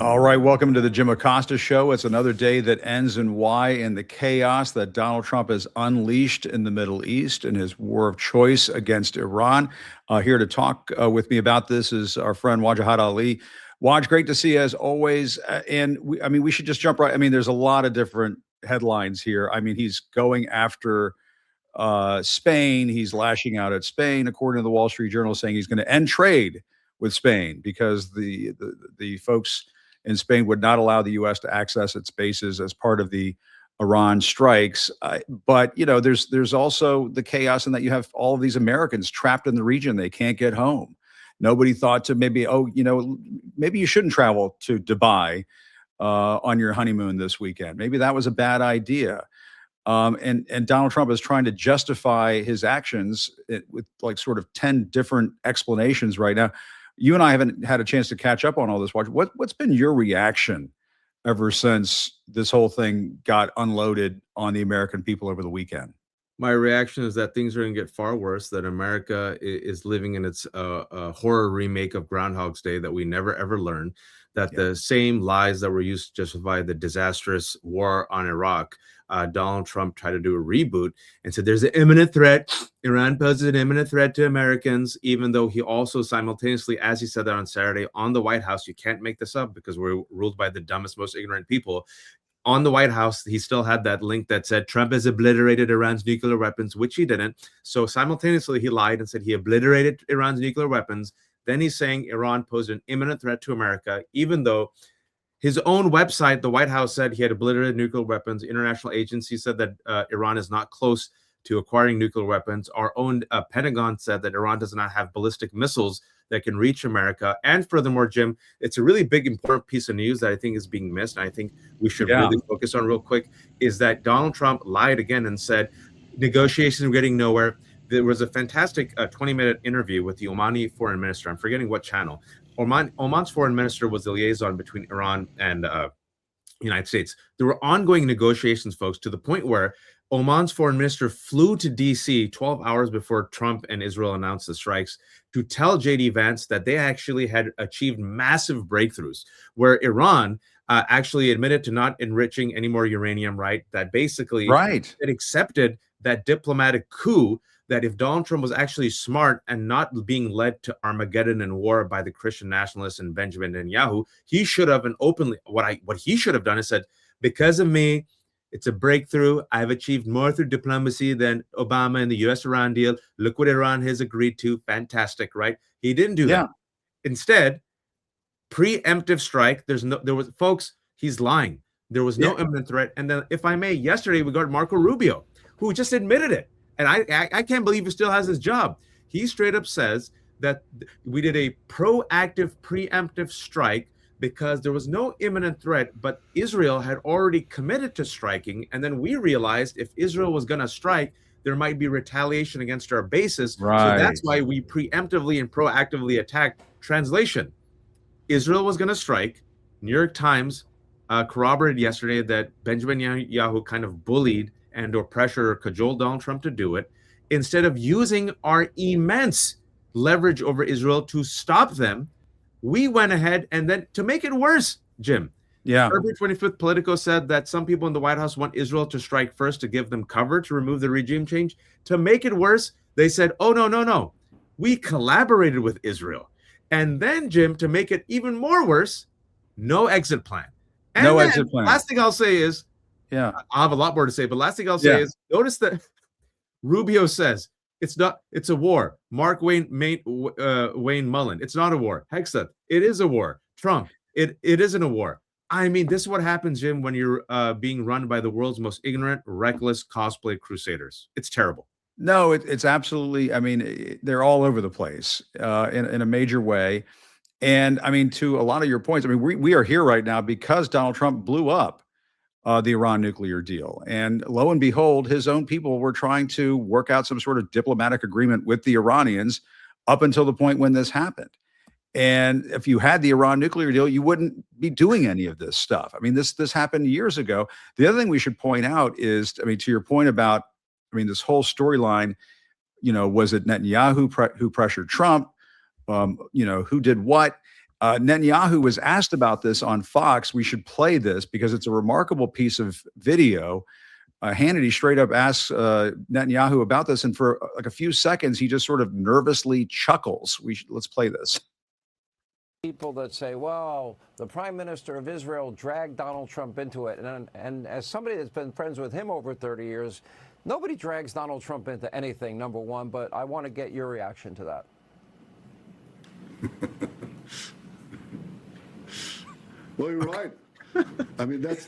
All right, welcome to the Jim Acosta Show. It's another day that ends in Y in the chaos that Donald Trump has unleashed in the Middle East in his war of choice against Iran. Here to talk with me about this is our friend Wajahat Ali. Waj, great to see you as always. We should just jump right. I mean, there's a lot of different headlines here. I mean, he's going after Spain. He's lashing out at Spain, according to the Wall Street Journal, saying he's going to end trade with Spain because the folks in Spain would not allow the U.S. to access its bases as part of the Iran strikes. But you know, there's also the chaos in that you have all of these Americans trapped in the region; they can't get home. Nobody thought to maybe, maybe you shouldn't travel to Dubai on your honeymoon this weekend. Maybe that was a bad idea. And Donald Trump is trying to justify his actions with like sort of 10 different explanations right now. You and I haven't had a chance to catch up on all this. What's been your reaction ever since this whole thing got unloaded on the American people over the weekend? My reaction is that things are going to get far worse, that America is living in its horror remake of Groundhog's Day that we never, ever learned, that the same lies that were used to justify the disastrous war on Iraq, Donald Trump tried to do a reboot and said there's an imminent threat. Iran poses an imminent threat to Americans, even though he also simultaneously, as he said that on Saturday on the White House, you can't make this up because we're ruled by the dumbest, most ignorant people. On the White House, he still had that link that said Trump has obliterated Iran's nuclear weapons, which he didn't. So simultaneously, he lied and said he obliterated Iran's nuclear weapons. Then he's saying Iran posed an imminent threat to America, even though his own website, the White House, said he had obliterated nuclear weapons. International agencies said that Iran is not close to acquiring nuclear weapons. Our own Pentagon said that Iran does not have ballistic missiles that can reach America. And furthermore, Jim, it's a really big, important piece of news that I think is being missed, and I think we should really focus on real quick, is that Donald Trump lied again and said negotiations are getting nowhere. There was a fantastic 20-minute interview with the Omani foreign minister. I'm forgetting what channel. Oman's foreign minister was the liaison between Iran and United States. There were ongoing negotiations, folks, to the point where Oman's foreign minister flew to D.C. 12 hours before Trump and Israel announced the strikes to tell J.D. Vance that they actually had achieved massive breakthroughs, where Iran actually admitted to not enriching any more uranium, right? That basically it accepted that diplomatic coup, that if Donald Trump was actually smart and not being led to Armageddon and war by the Christian nationalists and Benjamin Netanyahu, he should have, and openly, what he should have done is said, because of me, it's a breakthrough. I've achieved more through diplomacy than Obama and the U.S.-Iran deal. Look what Iran has agreed to. Fantastic, right? He didn't do that. Instead, preemptive strike. Folks, he's lying. There was no imminent threat. And then, if I may, yesterday we got Marco Rubio, who just admitted it. And I can't believe he still has his job. He straight up says that we did a proactive, preemptive strike because there was no imminent threat, but Israel had already committed to striking. And then we realized if Israel was going to strike, there might be retaliation against our bases. So that's why we preemptively and proactively attacked. Translation: Israel was going to strike. New York Times corroborated yesterday that Benjamin Netanyahu kind of bullied and or pressure or cajole Donald Trump to do it, instead of using our immense leverage over Israel to stop them. We went ahead, and then to make it worse, Jim, February 25th, Politico said that some people in the White House want Israel to strike first to give them cover to remove the regime change. To make it worse, they said, oh, no. We collaborated with Israel. And then, Jim, to make it even more worse, no exit plan. And no exit plan. Last thing I'll say is, I have a lot more to say, but last thing I'll say is, notice that Rubio says, it's a war. Mark Wayne Mullen, it's not a war. Hegseth, it is a war. Trump, it isn't a war. I mean, this is what happens, Jim, when you're being run by the world's most ignorant, reckless cosplay crusaders. It's terrible. No, it's absolutely, I mean, they're all over the place in a major way. And I mean, to a lot of your points, I mean, we are here right now because Donald Trump blew up the Iran nuclear deal. And lo and behold, his own people were trying to work out some sort of diplomatic agreement with the Iranians up until the point when this happened. And if you had the Iran nuclear deal, you wouldn't be doing any of this stuff. I mean, this happened years ago. The other thing we should point out is, I mean, to your point about, I mean, this whole storyline, was it Netanyahu who pressured Trump? Who did what? Netanyahu was asked about this on Fox. We should play this because it's a remarkable piece of video. Hannity straight up asks Netanyahu about this, and for like a few seconds, he just sort of nervously chuckles. Let's play this. People that say, well, the prime minister of Israel dragged Donald Trump into it. And as somebody that's been friends with him over 30 years, nobody drags Donald Trump into anything, number one, but I want to get your reaction to that. Well, you're right. I mean, that's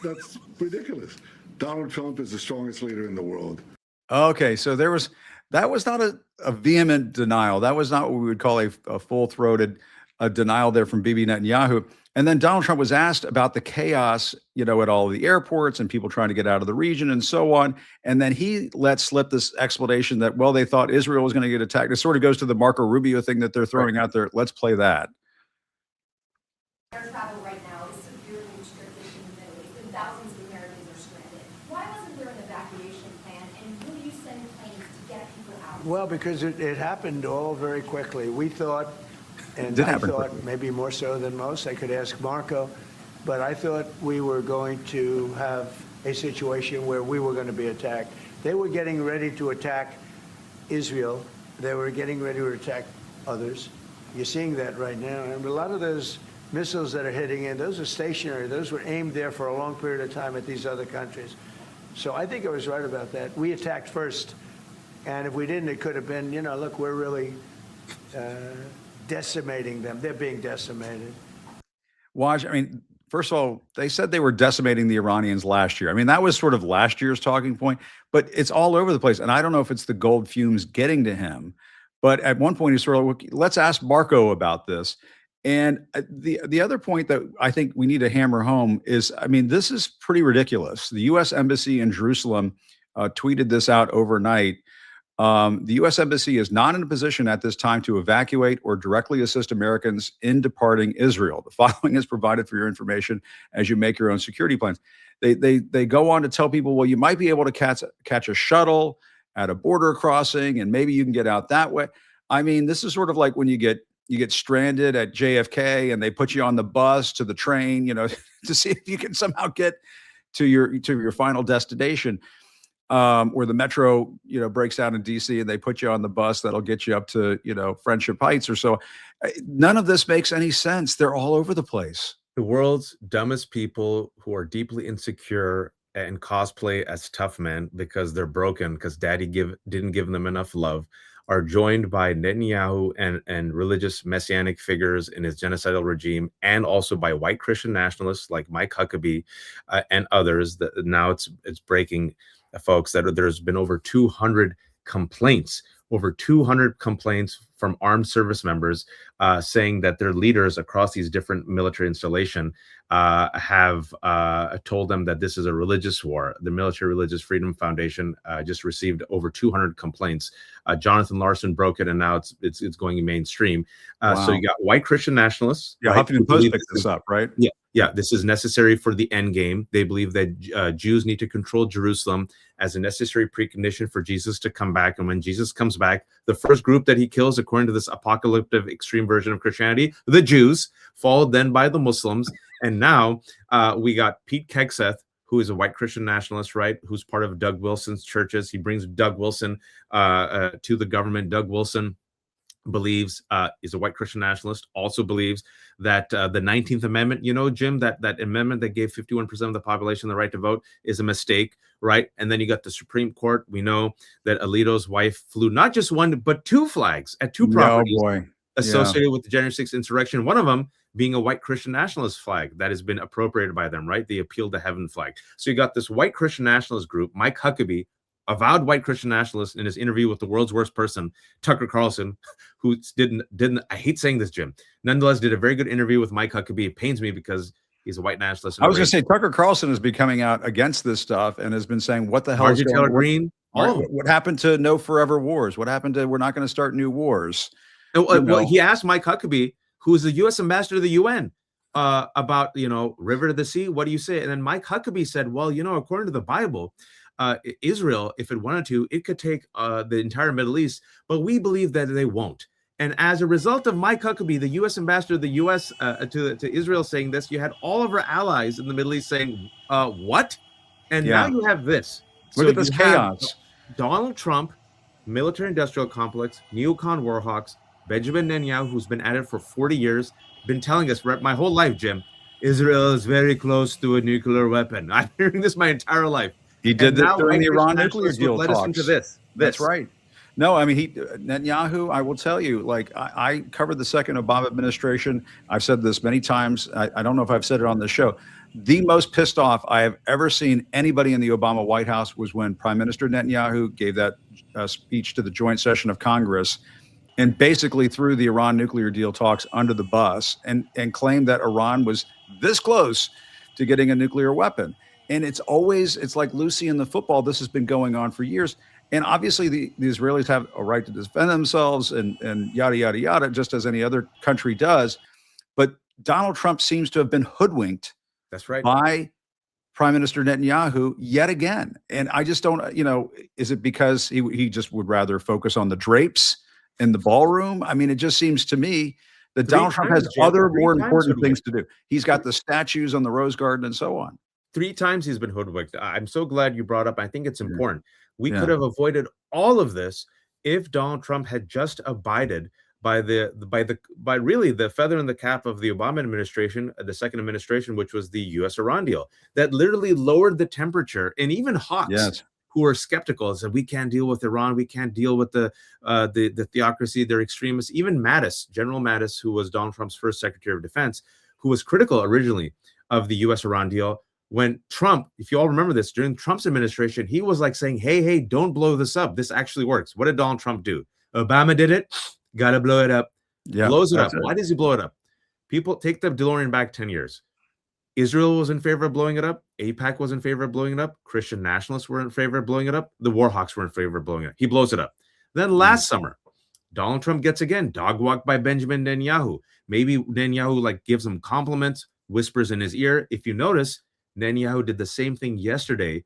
ridiculous. Donald Trump is the strongest leader in the world. Okay, so that was not a vehement denial. That was not what we would call a full-throated denial there from Bibi Netanyahu. And then Donald Trump was asked about the chaos, at all of the airports and people trying to get out of the region and so on. And then he let slip this explanation that, well, they thought Israel was going to get attacked. It sort of goes to the Marco Rubio thing that they're throwing out there. Let's play that. Air travel right now is severely restricted in the Middle East, and thousands of Americans are stranded. Why wasn't there an evacuation plan, and will you send planes to get people out? Well, because it happened all very quickly. We thought, and I thought maybe more so than most, I could ask Marco, but I thought we were going to have a situation where we were going to be attacked. They were getting ready to attack Israel. They were getting ready to attack others. You're seeing that right now. And a lot of those missiles that are hitting in, those are stationary. Those were aimed there for a long period of time at these other countries. So I think I was right about that. We attacked first. And if we didn't, it could have been, look, we're really decimating them. They're being decimated. Waj, I mean, first of all, they said they were decimating the Iranians last year. I mean, that was sort of last year's talking point, but it's all over the place. And I don't know if it's the gold fumes getting to him, but at one point he's sort of like, let's ask Marco about this. And the other point that I think we need to hammer home is, I mean, this is pretty ridiculous. The U.S. Embassy in Jerusalem tweeted this out overnight. The U.S. Embassy is not in a position at this time to evacuate or directly assist Americans in departing Israel. The following is provided for your information as you make your own security plans. They go on to tell people, well, you might be able to catch a shuttle at a border crossing, and maybe you can get out that way. I mean, this is sort of like when you get stranded at JFK and they put you on the bus to the train, to see if you can somehow get to your final destination. Where the metro, breaks down in DC and they put you on the bus that'll get you up to, Friendship Heights or so. None of this makes any sense. They're all over the place. The world's dumbest people who are deeply insecure and cosplay as tough men because they're broken, because daddy didn't give them enough love, are joined by Netanyahu and religious messianic figures in his genocidal regime, and also by white Christian nationalists like Mike Huckabee and others. That now it's breaking, folks, that there's been over 200 complaints from armed service members saying that their leaders across these different military installations have told them that this is a religious war. The Military Religious Freedom Foundation just received over 200 complaints. Jonathan Larson broke it, and now it's going mainstream. Wow. So you got white Christian nationalists. Yeah, right, Huffington Post picked this up, right? Yeah, this is necessary for the end game. They believe that Jews need to control Jerusalem as a necessary precondition for Jesus to come back. And when Jesus comes back, the first group that he kills, according to this apocalyptic extreme version of Christianity, the Jews, followed then by the Muslims. And now we got Pete Hegseth, who is a white Christian nationalist, right, who's part of Doug Wilson's churches. He brings Doug Wilson to the government. Doug Wilson believes, is a white Christian nationalist, also believes that the 19th Amendment, Jim, that amendment that gave 51% of the population the right to vote is a mistake, right? And then you got the Supreme Court. We know that Alito's wife flew not just one, but two flags at two properties associated with the January 6th insurrection, one of them being a white Christian nationalist flag that has been appropriated by them, right? The Appeal to Heaven flag. So you got this white Christian nationalist group, Mike Huckabee, avowed white Christian nationalist, in his interview with the world's worst person, Tucker Carlson, who didn't, I hate saying this, Jim, nonetheless did a very good interview with Mike Huckabee. It pains me because he's a white nationalist. I was going to say, Tucker Carlson has been coming out against this stuff and has been saying, what the hell is going on? Green, what happened to no forever wars? What happened to, we're not going to start new wars? Well, he asked Mike Huckabee, who is the U.S. ambassador to the UN, about, river to the sea. What do you say? And then Mike Huckabee said, well, according to the Bible, Israel, if it wanted to, it could take the entire Middle East, but we believe that they won't. And as a result of Mike Huckabee, the U.S. ambassador, the U.S. To Israel, saying this, you had all of our allies in the Middle East saying, "What?" And now Yeah. you have this. Look So at this you have chaos. Donald Trump, military-industrial complex, neocon warhawks, Benjamin Netanyahu, who's been at it for 40 years, been telling us my whole life, Jim, Israel is very close to a nuclear weapon. I'm hearing this my entire life. He And did this now during the white-faced Iran nuclear nationalists would deal led us into talks. this. That's right. No, I mean, Netanyahu, I will tell you, like, I covered the second Obama administration. I've said this many times. I don't know if I've said it on the show. The most pissed off I have ever seen anybody in the Obama White House was when Prime Minister Netanyahu gave that speech to the joint session of Congress and basically threw the Iran nuclear deal talks under the bus and claimed that Iran was this close to getting a nuclear weapon. And it's like Lucy in the football. This has been going on for years. And obviously the Israelis have a right to defend themselves and yada, yada, yada, just as any other country does. But Donald Trump seems to have been hoodwinked That's right. by Prime Minister Netanyahu yet again. And I just don't, is it because he just would rather focus on the drapes in the ballroom? I mean, it just seems to me that Donald Trump has other more important things to do. He's got the statues on the Rose Garden and so on. 3 times he's been hoodwinked. I'm so glad you brought up. I think it's important. We could have avoided all of this if Donald Trump had just abided by really the feather in the cap of the Obama administration, the second administration, which was the U.S.-Iran deal, that literally lowered the temperature. And even hawks who are skeptical and said, we can't deal with Iran, we can't deal with the theocracy, they're extremists. Even Mattis, General Mattis, who was Donald Trump's first Secretary of Defense, who was critical originally of the U.S.-Iran deal, when Trump, if you all remember this, during Trump's administration, he was like saying, hey, don't blow this up. This actually works. What did Donald Trump do? Obama did it. Got to blow it up. Yeah, blows it up. Why does he blow it up? People take the DeLorean back 10 years. Israel was in favor of blowing it up. AIPAC was in favor of blowing it up. Christian nationalists were in favor of blowing it up. The Warhawks were in favor of blowing it up. He blows it up. Then last summer, Donald Trump gets again dog walked by Benjamin Netanyahu. Maybe Netanyahu gives him compliments, whispers in his ear. If you notice, Netanyahu did the same thing yesterday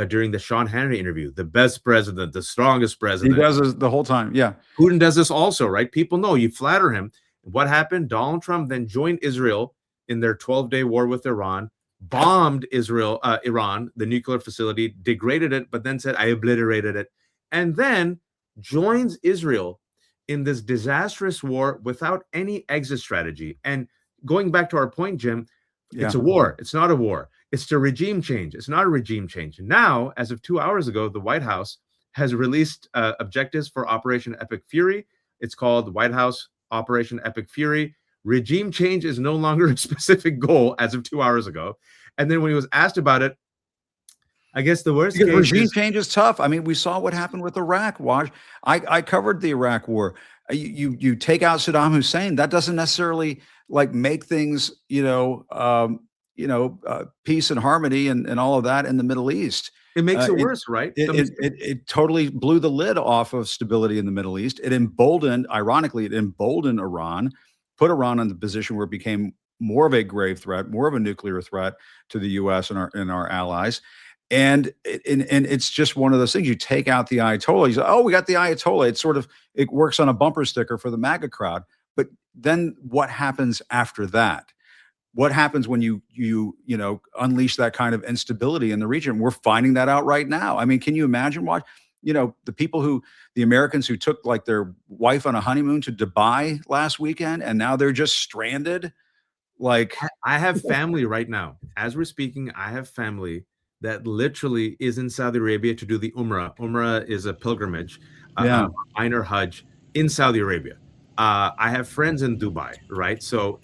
during the Sean Hannity interview. The best president, the strongest president. He does this the whole time. Yeah. Putin does this also, right? People know you flatter him. What happened? Donald Trump then joined Israel in their 12-day war with Iran, bombed Iran, the nuclear facility, degraded it, but then said, I obliterated it. And then joins Israel in this disastrous war without any exit strategy. And going back to our point, Jim, it's a war. It's not a war. It's a regime change. It's not a regime change. Now, as of 2 hours ago, the White House has released objectives for Operation Epic Fury. It's called White House Operation Epic Fury. Regime change is no longer a specific goal as of 2 hours ago. And then when he was asked about it, I guess the worst case regime change is tough. I mean, we saw what happened with Iraq. I covered the Iraq war. You take out Saddam Hussein, that doesn't necessarily make things, peace and harmony and all of that in the Middle East. It makes it worse, right? It totally blew the lid off of stability in the Middle East. Ironically, it emboldened Iran, put Iran in the position where it became more of a grave threat, more of a nuclear threat to the U.S. and our allies. And it's just one of those things. You take out the Ayatollah. You say, oh, we got the Ayatollah. It works on a bumper sticker for the MAGA crowd. But then what happens after that? What happens when you unleash that kind of instability in the region? We're finding that out right now. I mean, can you imagine the Americans who took their wife on a honeymoon to Dubai last weekend, and now they're just stranded? I have family right now. As we're speaking, I have family that literally is in Saudi Arabia to do the Umrah. Umrah is a pilgrimage, minor Hajj in Saudi Arabia. I have friends in Dubai, right? So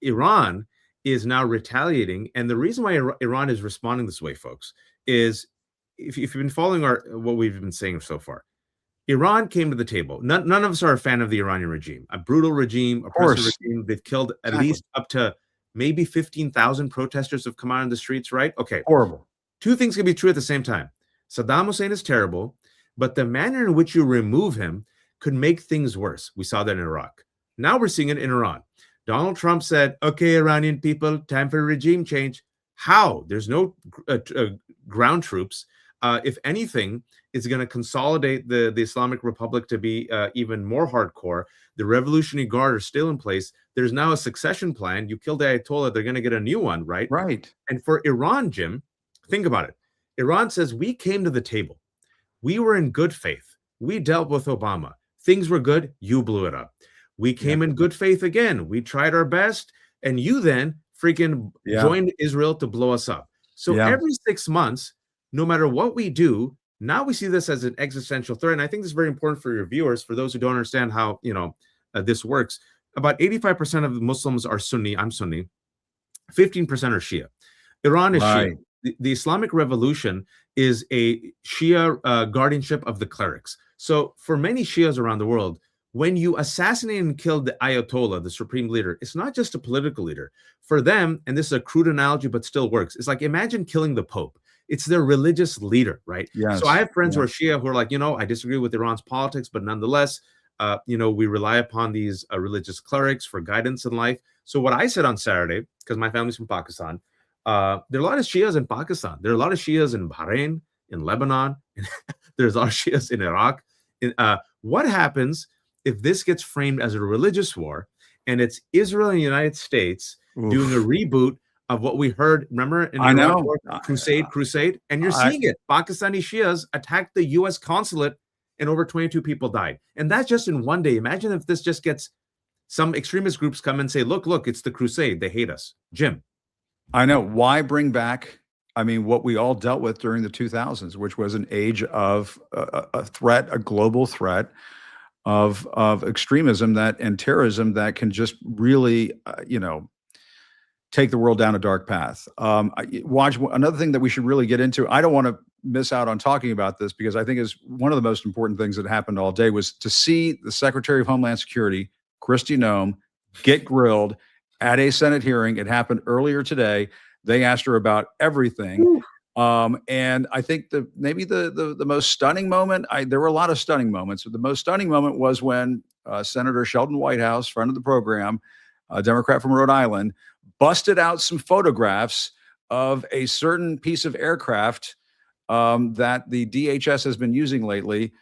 Iran is now retaliating. And the reason why Iran is responding this way, folks, is if you've been following what we've been saying so far, Iran came to the table. None of us are a fan of the Iranian regime, a brutal regime, oppressive regime. They've killed at least up to maybe 15,000 protesters have come out on the streets, right? Okay. Horrible. Two things can be true at the same time. Saddam Hussein is terrible, but the manner in which you remove him could make things worse. We saw that in Iraq. Now we're seeing it in Iran. Donald Trump said, okay, Iranian people, time for regime change. How? There's no ground troops. if anything, it's going to consolidate the Islamic Republic to be even more hardcore. The Revolutionary Guard are still in place. There's now a succession plan. You kill the Ayatollah, they're going to get a new one, right? Right. And for Iran, Jim, think about it. Iran says, we came to the table. We were in good faith. We dealt with Obama. Things were good. You blew it up. We came in good faith again. We tried our best. And you then freaking joined Israel to blow us up. So every 6 months, no matter what we do, now we see this as an existential threat. And I think this is very important for your viewers, for those who don't understand how, this works. About 85% of the Muslims are Sunni. I'm Sunni. 15% are Shia. Iran is Shia. The Islamic Revolution is a Shia guardianship of the clerics. So for many Shias around the world, when you assassinate and kill the Ayatollah, the supreme leader, it's not just a political leader. For them, and this is a crude analogy, but still works, it's like imagine killing the Pope. It's their religious leader, right? Yes. So I have friends who are Shia who are like, I disagree with Iran's politics, but nonetheless, we rely upon these religious clerics for guidance in life. So what I said on Saturday, because my family's from Pakistan, there are a lot of Shias in Pakistan. There are a lot of Shias in Bahrain, in Lebanon. There's a lot of Shias in Iraq. What happens if this gets framed as a religious war and it's Israel and the United States doing a reboot of what we heard, remember, in Iraq War, Crusade, and you're seeing it. Pakistani Shias attacked the U.S. consulate and over 22 people died. And that's just in one day. Imagine if this just gets some extremist groups come and say, look, it's the Crusade. They hate us. Jim. I know. Why bring back, what we all dealt with during the 2000s, which was an age of a threat, a global threat of extremism and terrorism that can just really, take the world down a dark path. Another thing that we should really get into, I don't want to miss out on talking about this because I think is one of the most important things that happened all day was to see the Secretary of Homeland Security, Kristi Noem, get grilled at a Senate hearing. It happened earlier today. They asked her about everything. And I think maybe the most stunning moment, there were a lot of stunning moments, but the most stunning moment was when Senator Sheldon Whitehouse, friend of the program, a Democrat from Rhode Island, busted out some photographs of a certain piece of aircraft that the DHS has been using lately.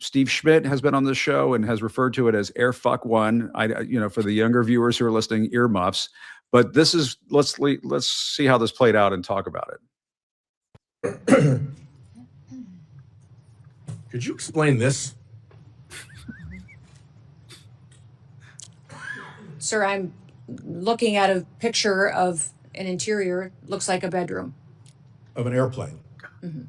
Steve Schmidt has been on this show and has referred to it as Air Fuck One. For the younger viewers who are listening, earmuffs. But this is let's see how this played out and talk about it. Could you explain this? Sir, I'm looking at a picture of an interior, looks like a bedroom. Of an airplane? Mm-hmm.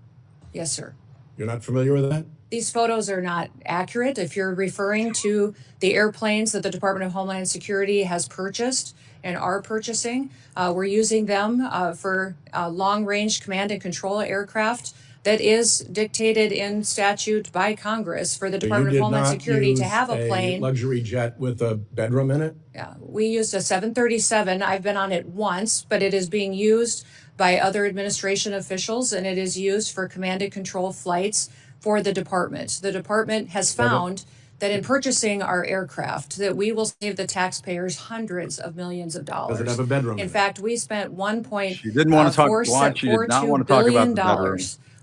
Yes, sir. You're not familiar with that? These photos are not accurate. If you're referring to the airplanes that the Department of Homeland Security has purchased and are purchasing, we're using them for long-range command and control aircraft that is dictated in statute by Congress for the Department of Homeland Security to have a plane. Luxury jet with a bedroom in it? Yeah, we used a 737. I've been on it once, but it is being used by other administration officials, and it is used for command and control flights for the department. The department has found that in purchasing our aircraft, that we will save the taxpayers hundreds of millions of dollars. Does it have a bedroom? In fact, we spent $1.42 billion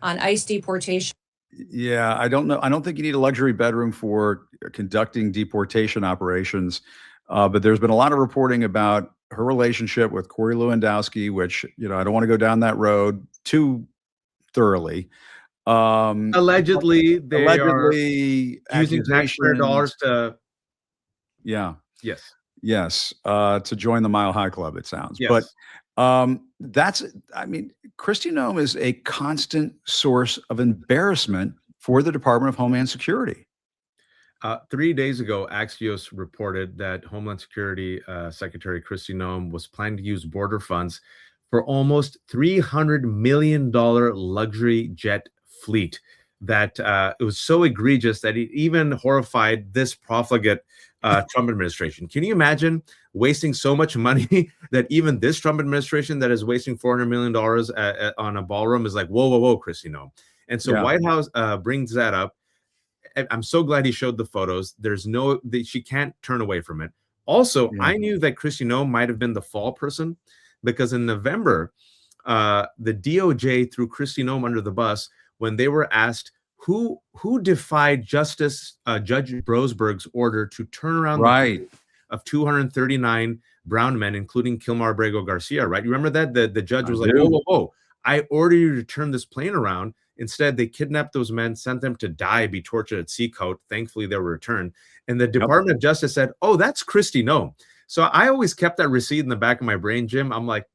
on ICE deportation. Yeah, I don't know. I don't think you need a luxury bedroom for conducting deportation operations. But there's been a lot of reporting about her relationship with Corey Lewandowski, which, I don't want to go down that road too thoroughly. Allegedly, they are using taxpayer dollars to. Yeah. Yes. To join the Mile High Club, it sounds. Yes. But Kristi Noem is a constant source of embarrassment for the Department of Homeland Security. 3 days ago, Axios reported that Homeland Security Secretary Kristi Noem was planning to use border funds for almost $300 million luxury jet fleet. That it was so egregious that it even horrified this profligate Trump administration. Can you imagine wasting so much money that even this Trump administration that is wasting $400 million on a ballroom is like, whoa, Kristi Noem. And so White House brings that up. I'm so glad he showed the photos. She can't turn away from it. Also, I knew that Kristi Noem might have been the fall person because in November, the DOJ threw Kristi Noem under the bus when they were asked who defied Judge Brosberg's order to turn around the Right. of 239 brown men, including Kilmar Brego Garcia, right? You remember that? The judge was I like, do. whoa, whoa, whoa. I order you to turn this plane around. Instead, they kidnapped those men, sent them to die, be tortured at Seacoast. Thankfully, they were returned. And the Department of Justice said, oh, that's Kristi Noem. So I always kept that receipt in the back of my brain, Jim. I'm like,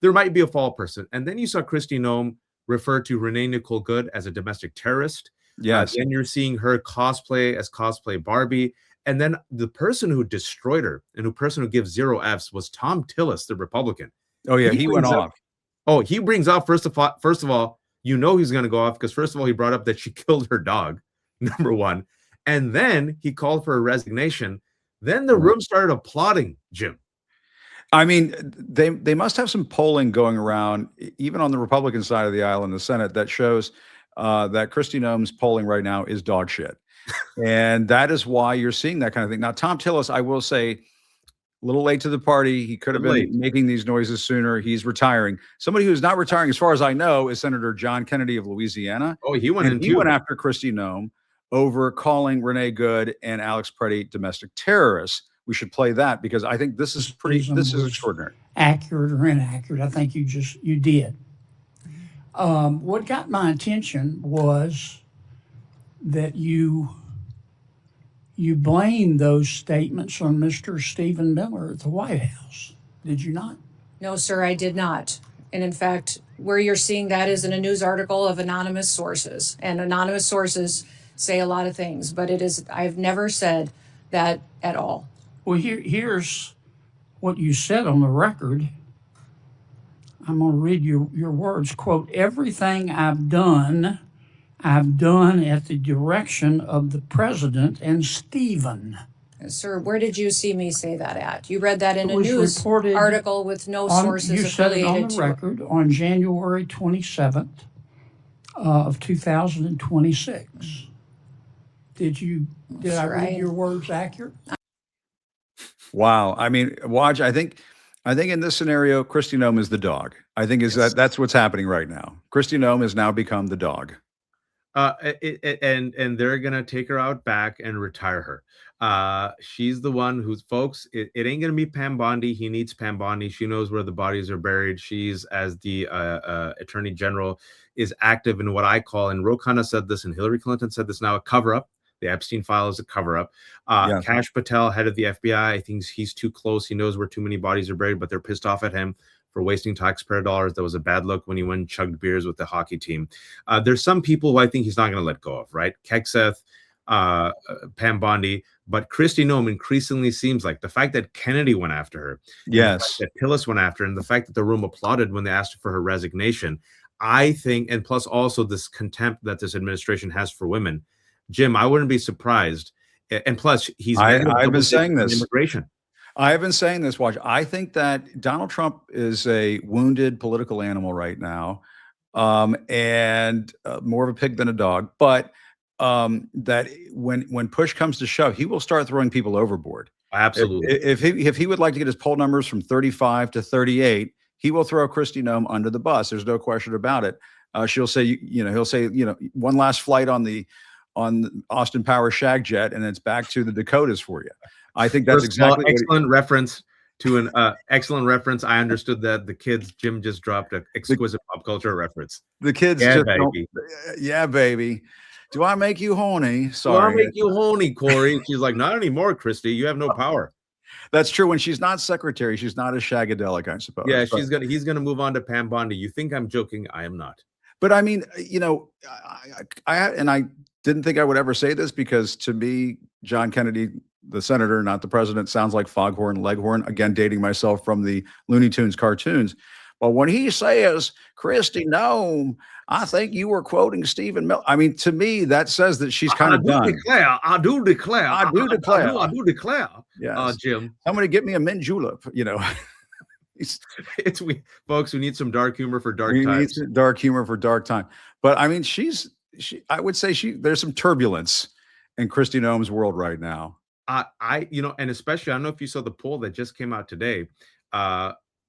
there might be a fall person. And then you saw Kristi Noem refer to Renee Nicole Good as a domestic terrorist. Yes. Then you're seeing her cosplay as cosplay Barbie. And then the person who destroyed her and the person who gives 0 Fs was Tom Tillis, the Republican. Oh, yeah. He went off. He brings off, first of all, you know he's going to go off because, first of all, he brought up that she killed her dog, number one. And then he called for a resignation. Then the room started applauding Jim. I mean, they must have some polling going around, even on the Republican side of the aisle in the Senate, that shows that Kristi Noem's polling right now is dog shit. And that is why you're seeing that kind of thing. Now, Tom Tillis, I will say, a little late to the party. He could have been making these noises sooner. He's retiring. Somebody who's not retiring, as far as I know, is Senator John Kennedy of Louisiana. Oh, he went after Kristi Noem over calling Renee Good and Alex Preddy domestic terrorists. We should play that because I think this is extraordinary. Accurate or inaccurate, I think you did. What got my attention was that you blamed those statements on Mr. Stephen Miller at the White House. Did you not? No, sir, I did not. And in fact, where you're seeing that is in a news article of anonymous sources. And anonymous sources say a lot of things, but I've never said that at all. Well, here's what you said on the record. I'm going to read your words. Quote, everything I've done at the direction of the president and Stephen. Sir, where did you see me say that at? You read that in a news article with no sources affiliated to it. You said it on the record on January 27th of 2026. Did I read your words accurate? Wow. I mean, Waj, I think in this scenario, Kristi Noem is the dog. I think that's what's happening right now. Kristi Noem has now become the dog. And they're gonna take her out back and retire her. She's the one who's, folks, it ain't gonna be Pam Bondi. He needs Pam Bondi. She knows where the bodies are buried. She's, as the Attorney General, is active in what I call, and Ro Khanna said this and Hillary Clinton said this, now a cover-up. The Epstein file is a cover-up. Kash Patel, head of the FBI, I think he's too close. He knows where too many bodies are buried, but they're pissed off at him for wasting taxpayer dollars. That was a bad look when he went and chugged beers with the hockey team. There's some people who I think he's not going to let go of, right? Kekseth, Pam Bondi, but Kristi Noem increasingly seems like the fact that Kennedy went after her, yes, that Tillis went after her, and the fact that the room applauded when they asked for her resignation, I think, and plus also this contempt that this administration has for women. Jim, I wouldn't be surprised. And plus, I've been saying this. Immigration. I have been saying this, Watch. I think that Donald Trump is a wounded political animal right now, and more of a pig than a dog. But that when push comes to shove, he will start throwing people overboard. Absolutely. If he would like to get his poll numbers from 35 to 38, he will throw Kristi Noem under the bus. There's no question about it. He'll say, one last flight on Austin Power Shag Jet, and it's back to the Dakotas for you. I think that's exactly excellent reference to an excellent reference. I understood that the kids, Jim just dropped an exquisite pop culture reference. The kids, yeah, baby. Do I make you horny? Sorry. Do I make you horny, Corey? She's like, not anymore, Kristi. You have no power. That's true. When she's not secretary, she's not a shagadelic, I suppose. Yeah, he's gonna move on to Pam Bondi. You think I'm joking? I am not. But I mean, I didn't think I would ever say this because to me, John Kennedy, the senator, not the president, sounds like Foghorn Leghorn. Again, dating myself from the Looney Tunes cartoons. But when he says, Kristi Noem, I think you were quoting Stephen Miller. I mean, to me, that says that she's kind of done. I do declare. I do declare. Yes. Jim. Somebody get me a mint julep, It's folks, we need some dark humor for dark times. Need dark humor for dark time. But I mean, I would say there's some turbulence in Kristi Noem's world right now. And especially, I don't know if you saw the poll that just came out today.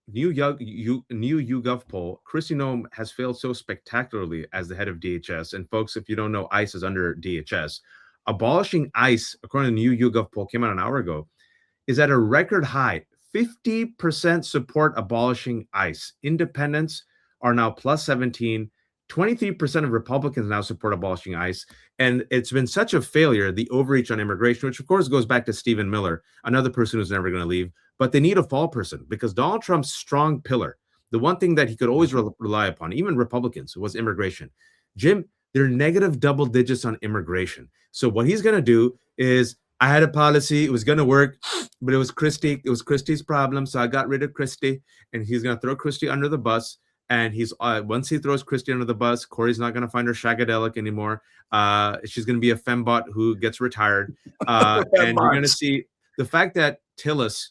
new YouGov poll, Kristi Noem has failed so spectacularly as the head of DHS. And folks, if you don't know, ICE is under DHS. Abolishing ICE, according to the new YouGov poll, came out an hour ago, is at a record high. 50% support abolishing ICE. Independents are now plus 17. 23% of Republicans now support abolishing ICE. And it's been such a failure, the overreach on immigration, which of course goes back to Stephen Miller, another person who's never going to leave. But they need a fall person because Donald Trump's strong pillar, the one thing that he could always rely upon, even Republicans, was immigration. Jim, they're negative double digits on immigration. So what he's going to do is, I had a policy, it was going to work, but it was Christie's problem. So I got rid of Christie, and he's going to throw Christie under the bus. And he's once he throws Christie under the bus, Corey's not going to find her shagadelic anymore. She's going to be a fembot who gets retired. And you're going to see the fact that Tillis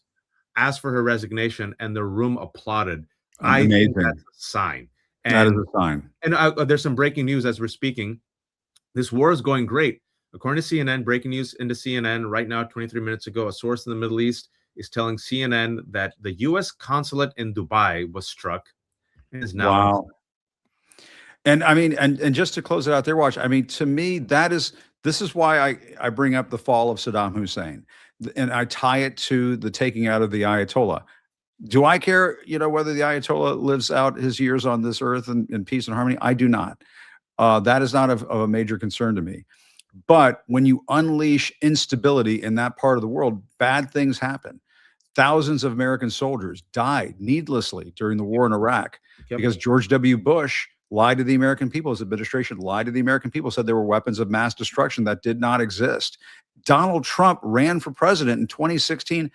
asked for her resignation and the room applauded. I think that's a sign. And, that is a sign. And there's some breaking news as we're speaking. This war is going great. According to CNN, breaking news into CNN right now, 23 minutes ago, a source in the Middle East is telling CNN that the U.S. consulate in Dubai was struck. Is now wow. And I mean, and just to close it out there, Watch, I mean, to me, this is why I bring up the fall of Saddam Hussein, and I tie it to the taking out of the Ayatollah. Do I care, whether the Ayatollah lives out his years on this earth in peace and harmony? I do not. That is not of a major concern to me. But when you unleash instability in that part of the world, bad things happen. Thousands of American soldiers died needlessly during the war in Iraq because George W. Bush lied to the American people. His administration lied to the American people, said there were weapons of mass destruction that did not exist. Donald Trump ran for president in 2016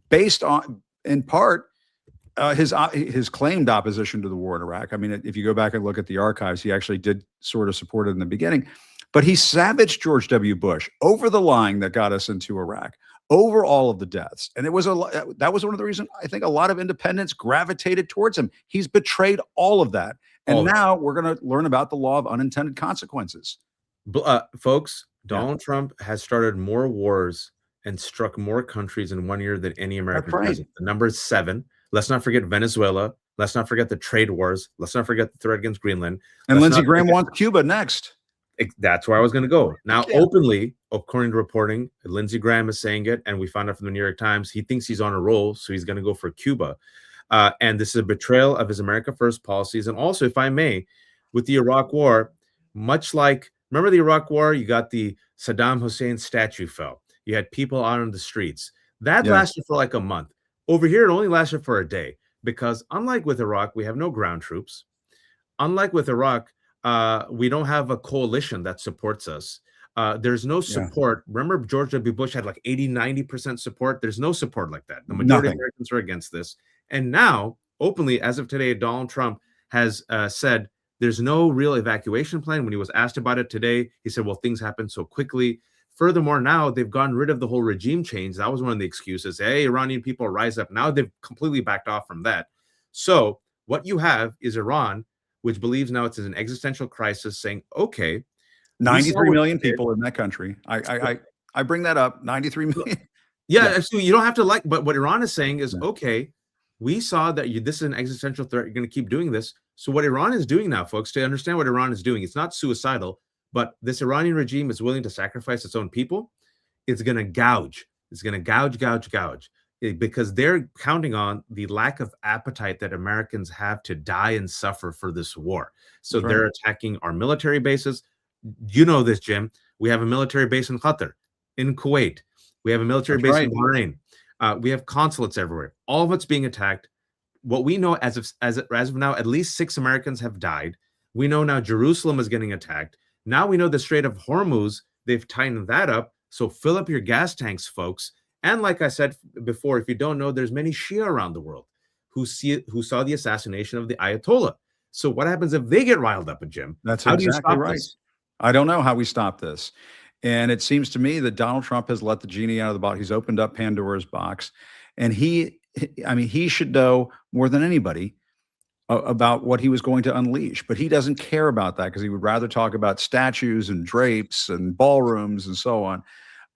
based on, in part, his claimed opposition to the war in Iraq. I mean, if you go back and look at the archives, he actually did sort of support it in the beginning. But he savaged George W. Bush over the line that got us into Iraq, over all of the deaths. And that was one of the reasons I think a lot of independents gravitated towards him. He's betrayed all of that. And now we're going to learn about the law of unintended consequences. Folks, Donald Trump has started more wars and struck more countries in 1 year than any American president. The number is 7. Let's not forget Venezuela. Let's not forget the trade wars. Let's not forget the threat against Greenland. And Lindsey Graham wants Cuba next. That's where I was going to go. Now, openly, according to reporting, Lindsey Graham is saying it, and we found out from the New York Times, he thinks he's on a roll, so he's going to go for Cuba. And this is a betrayal of his America First policies. And also, if I may, with the Iraq War, much like, remember the Iraq War? You got the Saddam Hussein statue fell. You had people out on the streets. That lasted for like a month. Over here, it only lasted for a day because unlike with Iraq, we have no ground troops. Unlike with Iraq, we don't have a coalition that supports us. There's no support. Remember, George W. Bush had like 80-90% support. There's no support like that. The majority of Americans are against this. And now, openly, as of today, Donald Trump has said there's no real evacuation plan. When he was asked about it today, he said, well, things happen so quickly. Furthermore, now they've gotten rid of the whole regime change. That was one of the excuses. Hey, Iranian people rise up. Now they've completely backed off from that. So what you have is Iran, which believes now it's an existential crisis, saying, okay, 93 million people in that country. I bring that up, 93 million. So you don't have to like, but what Iran is saying is, okay, we saw that this is an existential threat. You're going to keep doing this. So what Iran is doing now, folks, to understand what Iran is doing, it's not suicidal, but this Iranian regime is willing to sacrifice its own people. It's going to gouge. It's going to gouge. Because they're counting on the lack of appetite that Americans have to die and suffer for this war. So they're attacking our military bases. You know this, Jim. We have a military base in Qatar, in Kuwait. We have a military base in Bahrain. We have consulates everywhere. All of it's being attacked. What we know as of now, at least 6 Americans have died. We know now Jerusalem is getting attacked. Now we know the Strait of Hormuz, they've tightened that up. So fill up your gas tanks, folks. And like I said before, if you don't know, there's many Shia around the world who saw the assassination of the Ayatollah. So what happens if they get riled up, Jim? That's how exactly do you stop right. this? I don't know how we stop this. And it seems to me that Donald Trump has let the genie out of the bottle. He's opened up Pandora's box. And he should know more than anybody about what he was going to unleash. But he doesn't care about that because he would rather talk about statues and drapes and ballrooms and so on.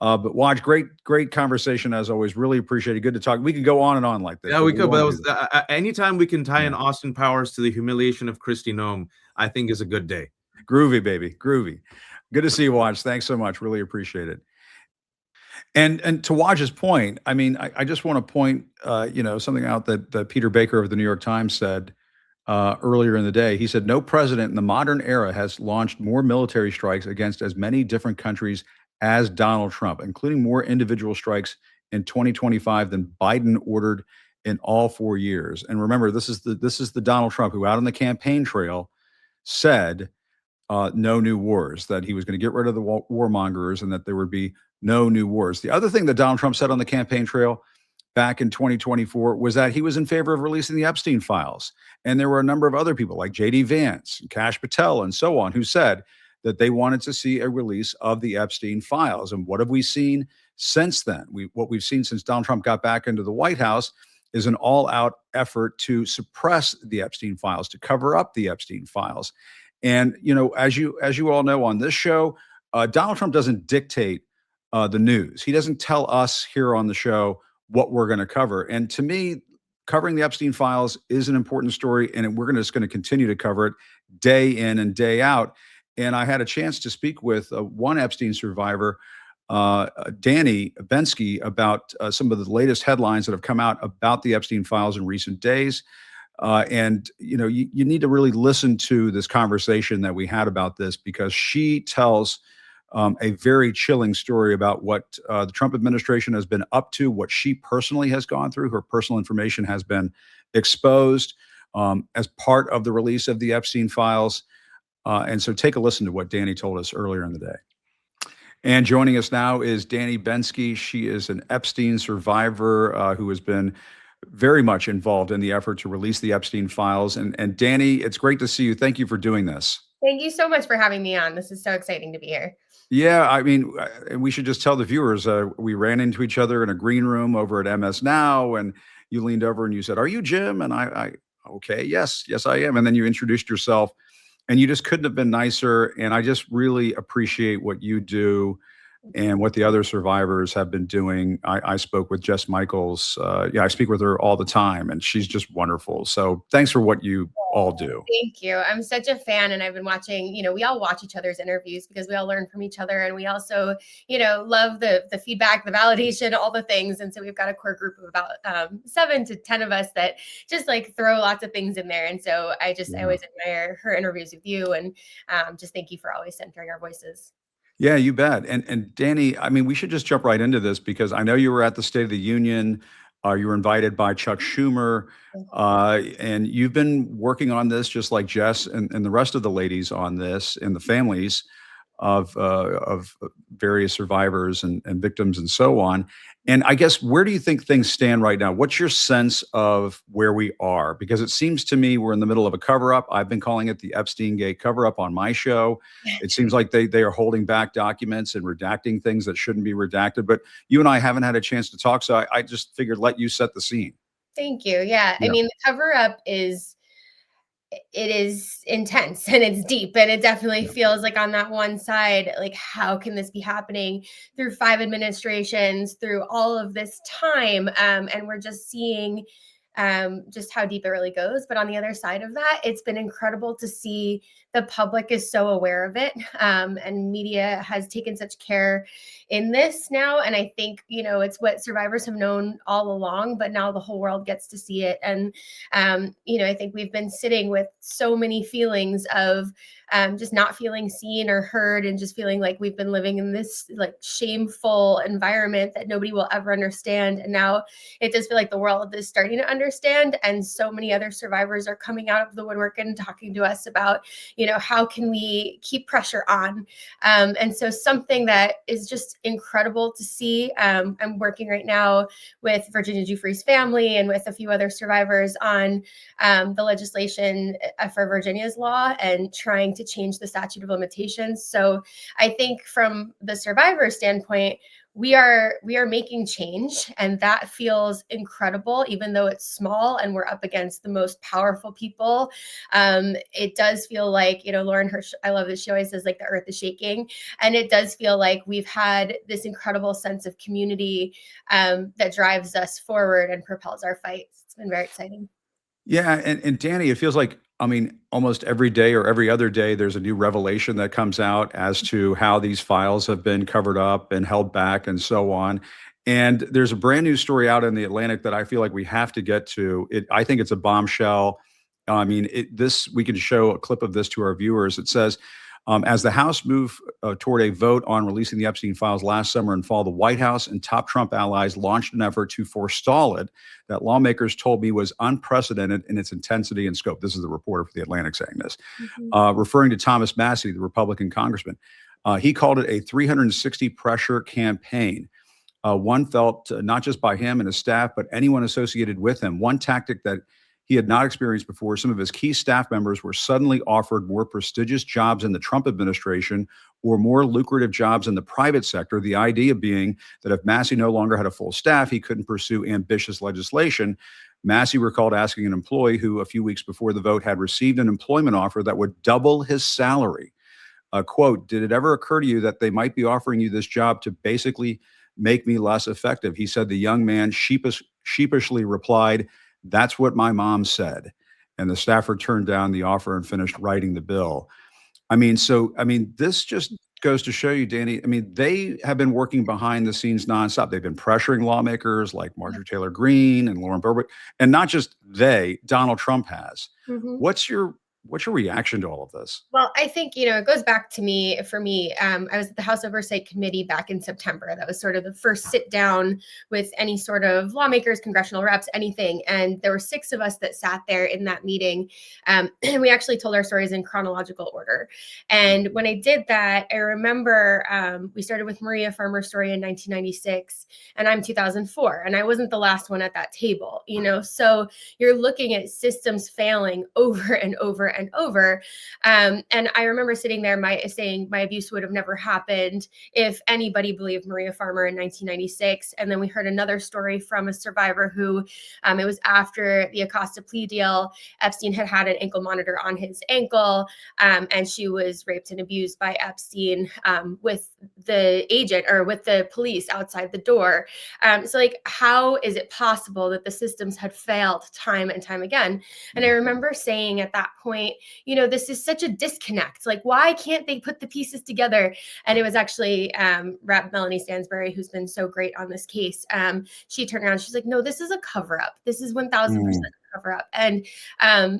But Waj, great conversation as always. Really appreciate it. Good to talk. We could go on and on like this. Yeah, we could, but that won't do was anytime we can tie in Austin Powers to the humiliation of Kristi Noem, I think is a good day. Groovy, baby, groovy. Good to see you, Waj. Thanks so much. Really appreciate it. And to Waj's point, I mean, I just want to point, something out that Peter Baker of the New York Times said earlier in the day. He said, no president in the modern era has launched more military strikes against as many different countries as Donald Trump, including more individual strikes in 2025 than Biden ordered in all 4 years. And remember, this is the Donald Trump who, out on the campaign trail, said no new wars, that he was going to get rid of the warmongers and that there would be no new wars. The other thing that Donald Trump said on the campaign trail back in 2024 was that he was in favor of releasing the Epstein files. And there were a number of other people like J.D. Vance, Kash Patel, and so on, who said that they wanted to see a release of the Epstein files. And what have we seen since then? What we've seen since Donald Trump got back into the White House is an all-out effort to suppress the Epstein files, to cover up the Epstein files. And, as you all know on this show, Donald Trump doesn't dictate the news. He doesn't tell us here on the show what we're going to cover. And to me, covering the Epstein files is an important story, and we're just going to continue to cover it day in and day out. And I had a chance to speak with one Epstein survivor, Dani Bensky, about some of the latest headlines that have come out about the Epstein files in recent days. And you need to really listen to this conversation that we had about this, because she tells a very chilling story about what the Trump administration has been up to, what she personally has gone through. Her personal information has been exposed as part of the release of the Epstein files. And so take a listen to what Dani told us earlier in the day. And joining us now is Dani Bensky. She is an Epstein survivor who has been very much involved in the effort to release the Epstein files. And Dani, it's great to see you. Thank you for doing this. Thank you so much for having me on. This is so exciting to be here. Yeah, I mean, we should just tell the viewers, we ran into each other in a green room over at MS Now, and you leaned over and you said, "Are you Jim?" And I okay, yes, I am. And then you introduced yourself, and you just couldn't have been nicer. And I just really appreciate what you do and what the other survivors have been doing. I spoke with Jess Michaels. I speak with her all the time, and she's just wonderful. So thanks for what you all do. Thank you. I'm such a fan, and I've been watching, we all watch each other's interviews because we all learn from each other, and we also, love the feedback, the validation, all the things. And so we've got a core group of about 7 to 10 of us that just like throw lots of things in there. And so I always admire her interviews with you, and just thank you for always centering our voices. Yeah, you bet. And Dani, I mean, we should just jump right into this, because I know you were at the State of the Union. You were invited by Chuck Schumer, and you've been working on this just like Jess and the rest of the ladies on this, and the families of various survivors and victims and so on. And I guess, where do you think things stand right now? What's your sense of where we are? Because it seems to me we're in the middle of a cover-up. I've been calling it the Epstein Gate cover-up on my show. It seems like they are holding back documents and redacting things that shouldn't be redacted. But you and I haven't had a chance to talk, so I just figured let you set the scene. Thank you. Yeah. I mean, the cover-up is intense, and it's deep, and it definitely feels like, on that one side, like, how can this be happening through 5 administrations, through all of this time? And we're just seeing just how deep it really goes. But on the other side of that, it's been incredible to see the public is so aware of it, and media has taken such care in this now. And I think, it's what survivors have known all along, but now the whole world gets to see it. And, I think we've been sitting with so many feelings of just not feeling seen or heard, and just feeling like we've been living in this like shameful environment that nobody will ever understand. And now it does feel like the world is starting to understand. And so many other survivors are coming out of the woodwork and talking to us about, how can we keep pressure on? And so something that is just incredible to see. I'm working right now with Virginia Giuffre's family and with a few other survivors on the legislation for Virginia's law, and trying to change the statute of limitations. So I think from the survivor standpoint, we are making change, and that feels incredible, even though it's small and we're up against the most powerful people. It does feel like, Lauren Hirsch, I love that she always says like the earth is shaking, and it does feel like we've had this incredible sense of community that drives us forward and propels our fights. It's been very exciting. Yeah, and Dani, it feels like, I mean, almost every day or every other day, there's a new revelation that comes out as to how these files have been covered up and held back and so on. And there's a brand new story out in the Atlantic that I feel like we have to get to. I think it's a bombshell. I mean, this we can show a clip of this to our viewers. It says, as the House moved toward a vote on releasing the Epstein files last summer and fall, the White House and top Trump allies launched an effort to forestall it that lawmakers told me was unprecedented in its intensity and scope. This is the reporter for The Atlantic saying this, referring to Thomas Massie, the Republican congressman. He called it a 360 pressure campaign. One felt not just by him and his staff, but anyone associated with him. One tactic that he had not experienced before. Some of his key staff members were suddenly offered more prestigious jobs in the Trump administration or more lucrative jobs in the private sector. The idea being that if Massie no longer had a full staff, he couldn't pursue ambitious legislation. Massie recalled asking an employee who a few weeks before the vote had received an employment offer that would double his salary. Quote, did it ever occur to you that they might be offering you this job to basically make me less effective? He said the young man sheepishly replied, that's what my mom said. And the staffer turned down the offer and finished writing the bill. I mean, this just goes to show you, Dani, I mean, they have been working behind the scenes nonstop. They've been pressuring lawmakers like Marjorie Taylor Greene and Lauren Boebert, and not just they, Donald Trump has. What's your reaction to all of this? Well, I think, it goes back to for me, I was at the House Oversight Committee back in September. That was sort of the first sit down with any sort of lawmakers, congressional reps, anything. And there were 6 of us that sat there in that meeting. And we actually told our stories in chronological order. And when I did that, I remember we started with Maria Farmer's story in 1996, and I'm 2004. And I wasn't the last one at that table, So you're looking at systems failing over and over and over. And I remember sitting there saying my abuse would have never happened if anybody believed Maria Farmer in 1996. And then we heard another story from a survivor who it was after the Acosta plea deal. Epstein had an ankle monitor on his ankle, and she was raped and abused by Epstein with the agent or with the police outside the door. So like, how is it possible that the systems had failed time and time again? And I remember saying at that point, this is such a disconnect. Like, why can't they put the pieces together? And it was actually Rep. Melanie Stansbury, who's been so great on this case. She turned around, she's like, no, this is a cover up. This is 1000% cover up. And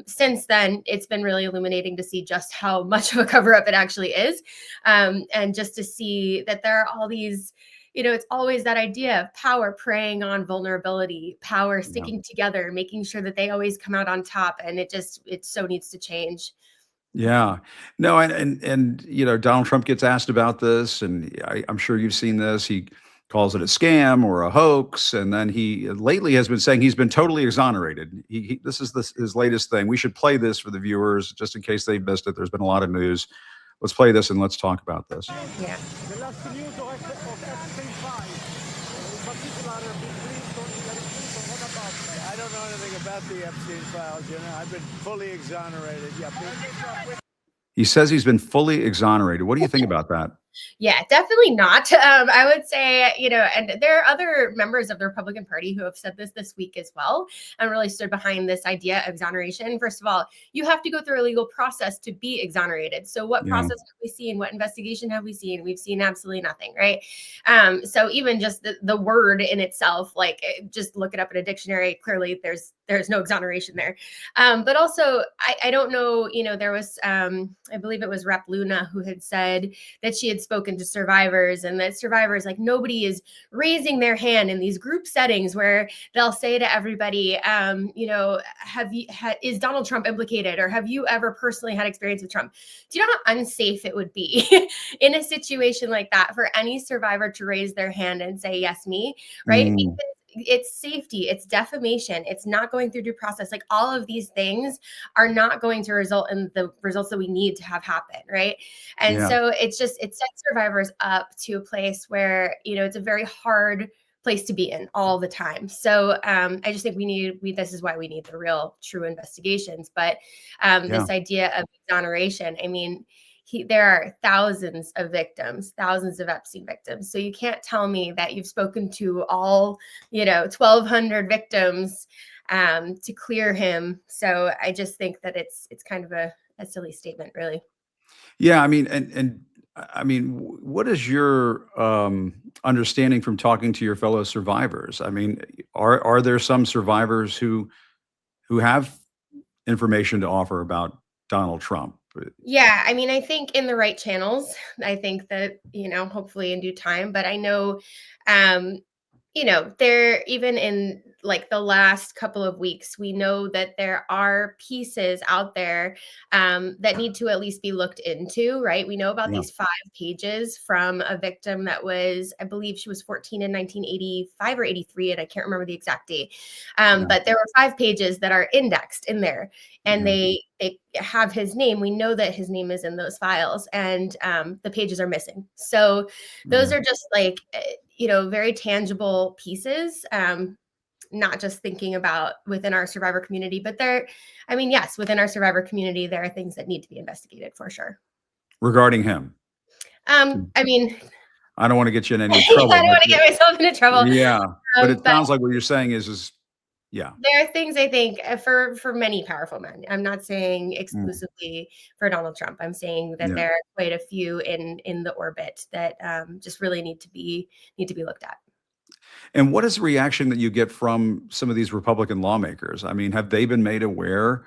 since then, it's been really illuminating to see just how much of a cover up it actually is. And just to see that there are all these, it's always that idea of power preying on vulnerability, power sticking together, making sure that they always come out on top. And it so needs to change. Yeah, no, and Donald Trump gets asked about this, and I'm sure you've seen this. He calls it a scam or a hoax, and then he lately has been saying he's been totally exonerated. This is his latest thing. We should play this for the viewers just in case they missed it. There's been a lot of news. Let's play this and let's talk about this. Yeah. The last news of Epstein files, in particular, what about? I don't know anything about the Epstein files. I've been fully exonerated. He says he's been fully exonerated. What do you think about that? Yeah, definitely not. I would say, and there are other members of the Republican Party who have said this week as well, and really stood behind this idea of exoneration. First of all, you have to go through a legal process to be exonerated. So what process have we seen? What investigation have we seen? We've seen absolutely nothing, right? So even just the word in itself, like just look it up in a dictionary, clearly there's no exoneration there. But also, I don't know, there was, I believe it was Rep. Luna who had said that she had spoken to survivors, and that survivors, like, nobody is raising their hand in these group settings where they'll say to everybody, is Donald Trump implicated, or have you ever personally had experience with Trump? Do you know how unsafe it would be in a situation like that for any survivor to raise their hand and say, yes, me, right? Because it's safety, it's defamation, it's not going through due process. Like all of these things are not going to result in the results that we need to have happen, right? And Yeah. so it sets survivors up to a place where, it's a very hard place to be in all the time. So I just think this is why we need the real true investigations. But this idea of exoneration, I mean, there are thousands of victims, thousands of Epstein victims. So you can't tell me that you've spoken to all, 1,200 victims to clear him. So I just think that it's kind of a silly statement, really. Yeah, I mean, what is your understanding from talking to your fellow survivors? I mean, are there some survivors who have information to offer about Donald Trump? Yeah, I mean, I think in the right channels. I think that, hopefully in due time, but I know there, even in like the last couple of weeks, we know that there are pieces out there that need to at least be looked into, right? We know about Yeah. these 5 pages from a victim that was, I believe she was 14 in 1985 or 83, and I can't remember the exact date. But there were 5 pages that are indexed in there, and they have his name. We know that his name is in those files, and the pages are missing. So those are just like, very tangible pieces, not just thinking about within our survivor community, but yes, within our survivor community, there are things that need to be investigated for sure. Regarding him. I mean, I don't want to get you in any I trouble. don't want to get myself into trouble. Yeah, but it But sounds like what you're saying is yeah. there are things, I think, for many powerful men. I'm not saying exclusively for Donald Trump. I'm saying that there are quite a few in the orbit that just really need to be looked at. And what is the reaction that you get from some of these Republican lawmakers? I mean, have they been made aware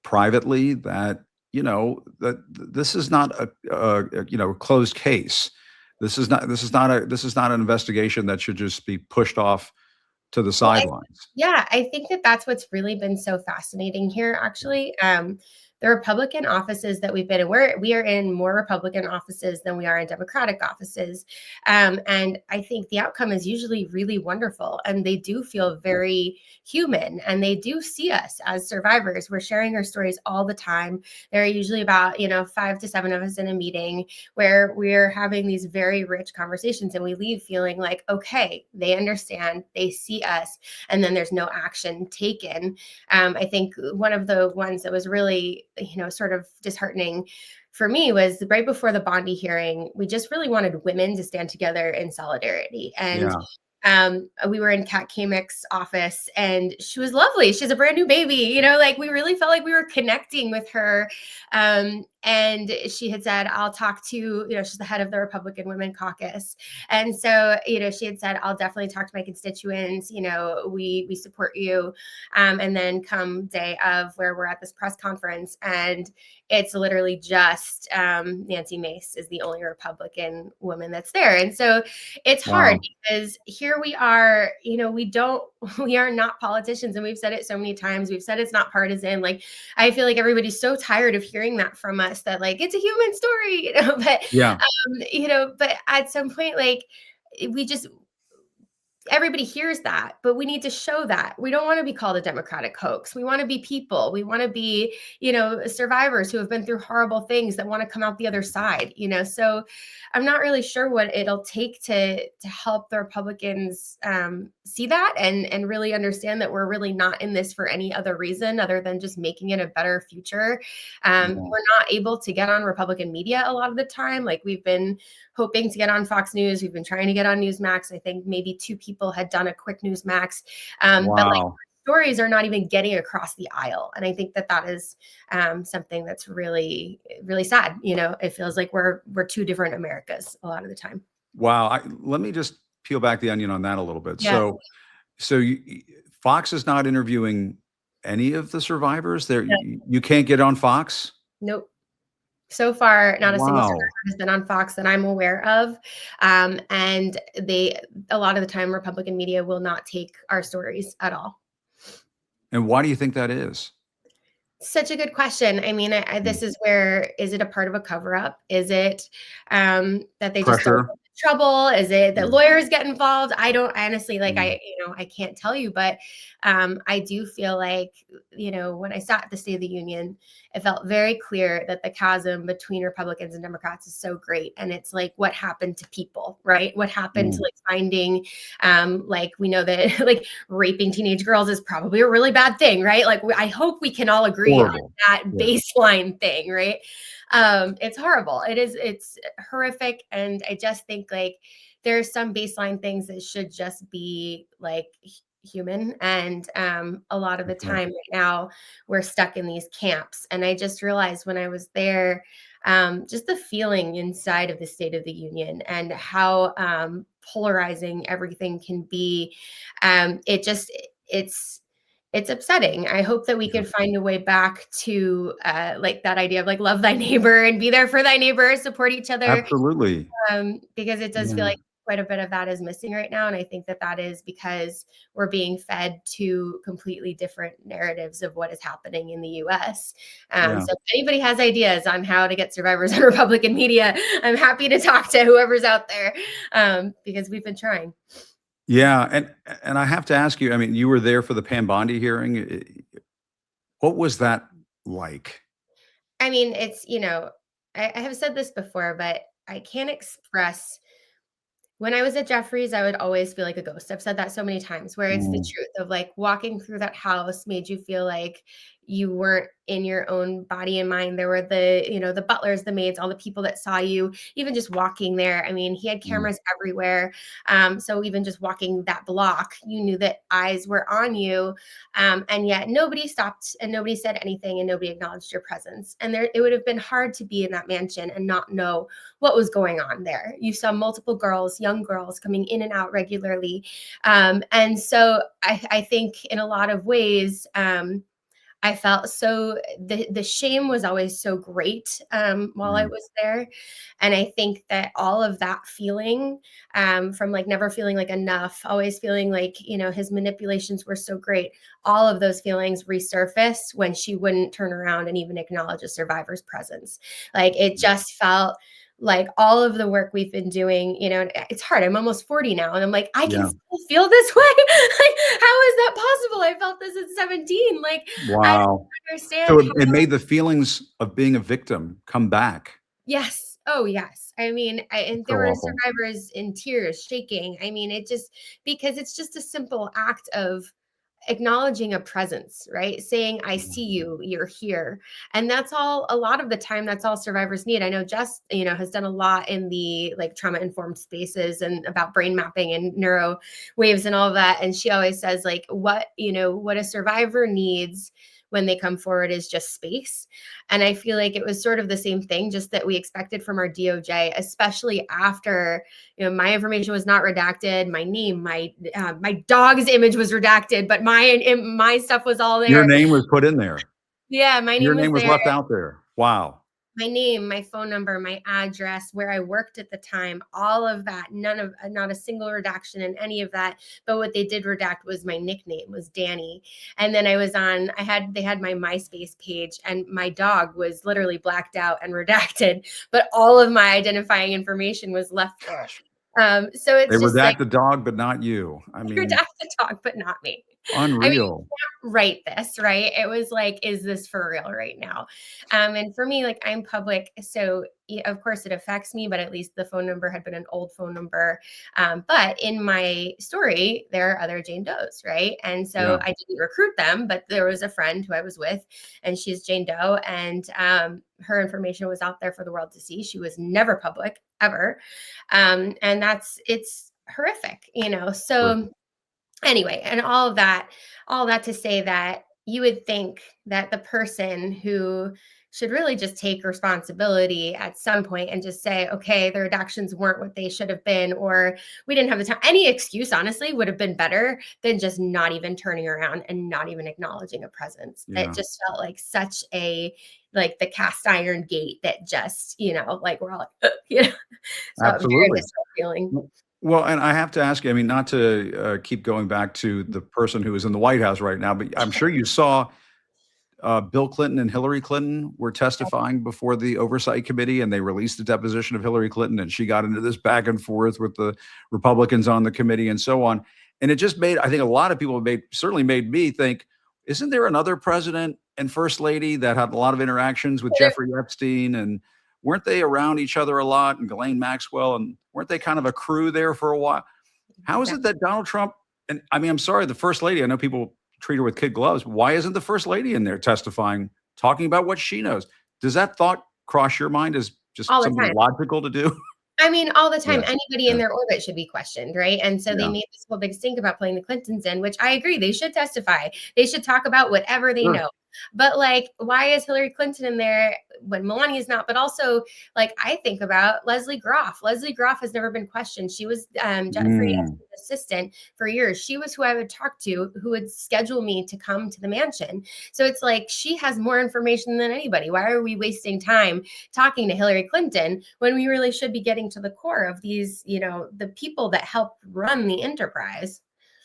privately that, that this is not a closed case? This is not an investigation that should just be pushed off to the sidelines. Yeah, I think that that's what's really been so fascinating here, actually. The Republican offices that we've been in, we are in more Republican offices than we are in Democratic offices. And I think the outcome is usually really wonderful. And they do feel very human, and they do see us as survivors. We're sharing our stories all the time. There are usually about, 5 to 7 of us in a meeting where we're having these very rich conversations, and we leave feeling like, okay, they understand, they see us, and then there's no action taken. I think one of the ones that was really, sort of disheartening for me was right before the Bondi hearing. We just really wanted women to stand together in solidarity. And we were in Kat Kamick's office, and she was lovely. She has a brand new baby, like we really felt like we were connecting with her. And she had said, I'll talk to, she's the head of the Republican Women Caucus. And so, she had said, I'll definitely talk to my constituents, we support you. And then come day of where we're at this press conference, and it's literally just Nancy Mace is the only Republican woman that's there. And so it's hard because here we are, we are not politicians, and we've said it so many times. We've said it's not partisan. Like, I feel like everybody's so tired of hearing that from us, that like, it's a human story, but at some point, like, everybody hears that, but we need to show that we don't want to be called a Democratic hoax. We want to be people. We want to be, survivors who have been through horrible things that want to come out the other side, so I'm not really sure what it'll take to help the Republicans see that and really understand that we're really not in this for any other reason other than just making it a better future. We're not able to get on Republican media a lot of the time. Like, we've been hoping to get on Fox News. We've been trying to get on Newsmax. I think maybe 2 people had done a quick Newsmax, but like, stories are not even getting across the aisle. And I think that is something that's really, really sad. It feels like we're 2 different Americas a lot of the time. Wow. Let me just peel back the onion on that a little bit. Yeah. So Fox is not interviewing any of the survivors there. You can't get on Fox? Nope. So far, not a single survivor has been on Fox that I'm aware of. And a lot of the time, Republican media will not take our stories at all. And why do you think that is? Such a good question. I mean, this is where, is it a part of a cover up? Is it that they just don't Pressure? want trouble? Is it that Yeah. lawyers get involved? I don't honestly, like, Mm. I can't tell you, but I do feel like, when I sat at the State of the Union, it felt very clear that the chasm between Republicans and Democrats is so great. And it's like, what happened to people, right? What happened to like finding, like, we know that like raping teenage girls is probably a really bad thing, right? Like, I hope we can all agree on that baseline thing, right? It's horrible. It's horrific. And I just think like there's some baseline things that should just be like human. And a lot of the time right now we're stuck in these camps. And I just realized when I was there, just the feeling inside of the State of the Union and how polarizing everything can be. It's upsetting. I hope that we can find a way back to like that idea of like love thy neighbor and be there for thy neighbor, support each other. Absolutely. Because it does feel like quite a bit of that is missing right now. And I think that is because we're being fed two completely different narratives of what is happening in the US. So if anybody has ideas on how to get survivors on Republican media, I'm happy to talk to whoever's out there because we've been trying. Yeah, and I have to ask you, I mean, you were there for the Pam Bondi hearing. What was that like? I mean, it's, I have said this before, but I can't express. When I was at Jeffries, I would always feel like a ghost. I've said that so many times, where it's the truth of like walking through that house made you feel like you weren't in your own body and mind. There were the butlers, the maids, all the people that saw you, even just walking there. I mean, he had cameras everywhere. So even just walking that block, you knew that eyes were on you. And yet nobody stopped and nobody said anything and nobody acknowledged your presence. And it would have been hard to be in that mansion and not know what was going on there. You saw multiple girls, young girls coming in and out regularly. And so I think in a lot of ways, I felt so the shame was always so great while I was there. And I think that all of that feeling from like never feeling like enough, always feeling like, his manipulations were so great. All of those feelings resurfaced when she wouldn't turn around and even acknowledge a survivor's presence. Like it just felt like all of the work we've been doing, it's hard. I'm almost 40 now. And I'm like, I can still feel this way. Like, how is that possible? I felt this at 17. Like, I don't understand. So it made the feelings of being a victim come back. Yes. Oh, yes. I mean, and there were survivors in tears, shaking. I mean, because it's just a simple act of acknowledging a presence, right? Saying, I see you, you're here. And that's all, a lot of the time, that's all survivors need. I know Jess, has done a lot in the like trauma-informed spaces and about brain mapping and neuro waves and all of that. And she always says like, what a survivor needs when they come forward is just space. And I feel like it was sort of the same thing, just that we expected from our DOJ, especially after, my information was not redacted. My name, my dog's image was redacted, but my stuff was all there. Your name was put in there. Yeah, my name Your name was there. left out there. Wow. My name, my phone number, my address, where I worked at the time, all of that, not a single redaction in any of that. But what they did redact was my nickname was Dani. And then they had my MySpace page and my dog was literally blacked out and redacted, but all of my identifying information was left there. So it's they just redact like, the dog, but not you. I mean, redact the dog, but not me. Unreal. I mean, you can't write this, right? It was like, is this for real right now? And for me, like I'm public, so of course it affects me, but at least the phone number had been an old phone number. But in my story, there are other Jane Does, right? And so I didn't recruit them, but there was a friend who I was with, and she's Jane Doe, and her information was out there for the world to see. She was never public ever, and it's horrific, So. Anyway, and all that to say that you would think that the person who should really just take responsibility at some point and just say, okay, the redactions weren't what they should have been, or we didn't have the time. Any excuse, honestly, would have been better than just not even turning around and not even acknowledging a presence. It just felt like such like the cast iron gate that just, like we're all like, So absolutely. very visceral feeling. Well, and I have to ask you, I mean, not to keep going back to the person who is in the White House right now, but I'm sure you saw Bill Clinton and Hillary Clinton were testifying before the Oversight Committee, and they released the deposition of Hillary Clinton, and she got into this back and forth with the Republicans on the committee and so on. And it just made, I think a lot of people certainly made me think, isn't there another president and first lady that had a lot of interactions with Jeffrey Epstein, and weren't they around each other a lot, and Ghislaine Maxwell, and weren't they kind of a crew there for a while? How is it that Donald Trump, and I mean, I'm sorry, the first lady, I know people treat her with kid gloves. Why isn't the first lady in there testifying, talking about what she knows? Does that thought cross your mind as just All the something time. logical to do? I mean, all the time, Yeah. anybody in their orbit should be questioned, right? And so they Yeah. made this whole big stink about putting the Clintons in, which I agree, they should testify. They should talk about whatever they Sure. know. But like, why is Hillary Clinton in there when Melania's not? But also, like, I think about Leslie Groff. Leslie Groff has never been questioned. She was Jeffrey Epstein's assistant for years. She was who I would talk to, who would schedule me to come to the mansion. So it's like she has more information than anybody. Why are we wasting time talking to Hillary Clinton when we really should be getting to the core of these, the people that help run the enterprise?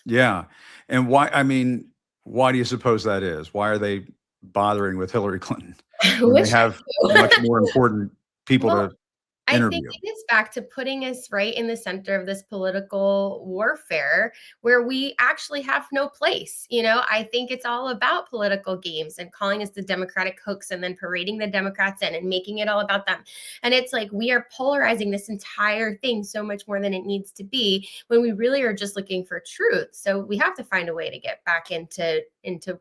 Yeah. And why, I mean, why do you suppose that is? Why are they bothering with Hillary Clinton when they Wish I have knew. much more important people Well, to I think interview? it is back to putting us right in the center of this political warfare where we actually have no place. I think it's all about political games and calling us the Democratic hoax and then parading the Democrats in and making it all about them. And it's like we are polarizing this entire thing so much more than it needs to be when we really are just looking for truth. So we have to find a way to get back into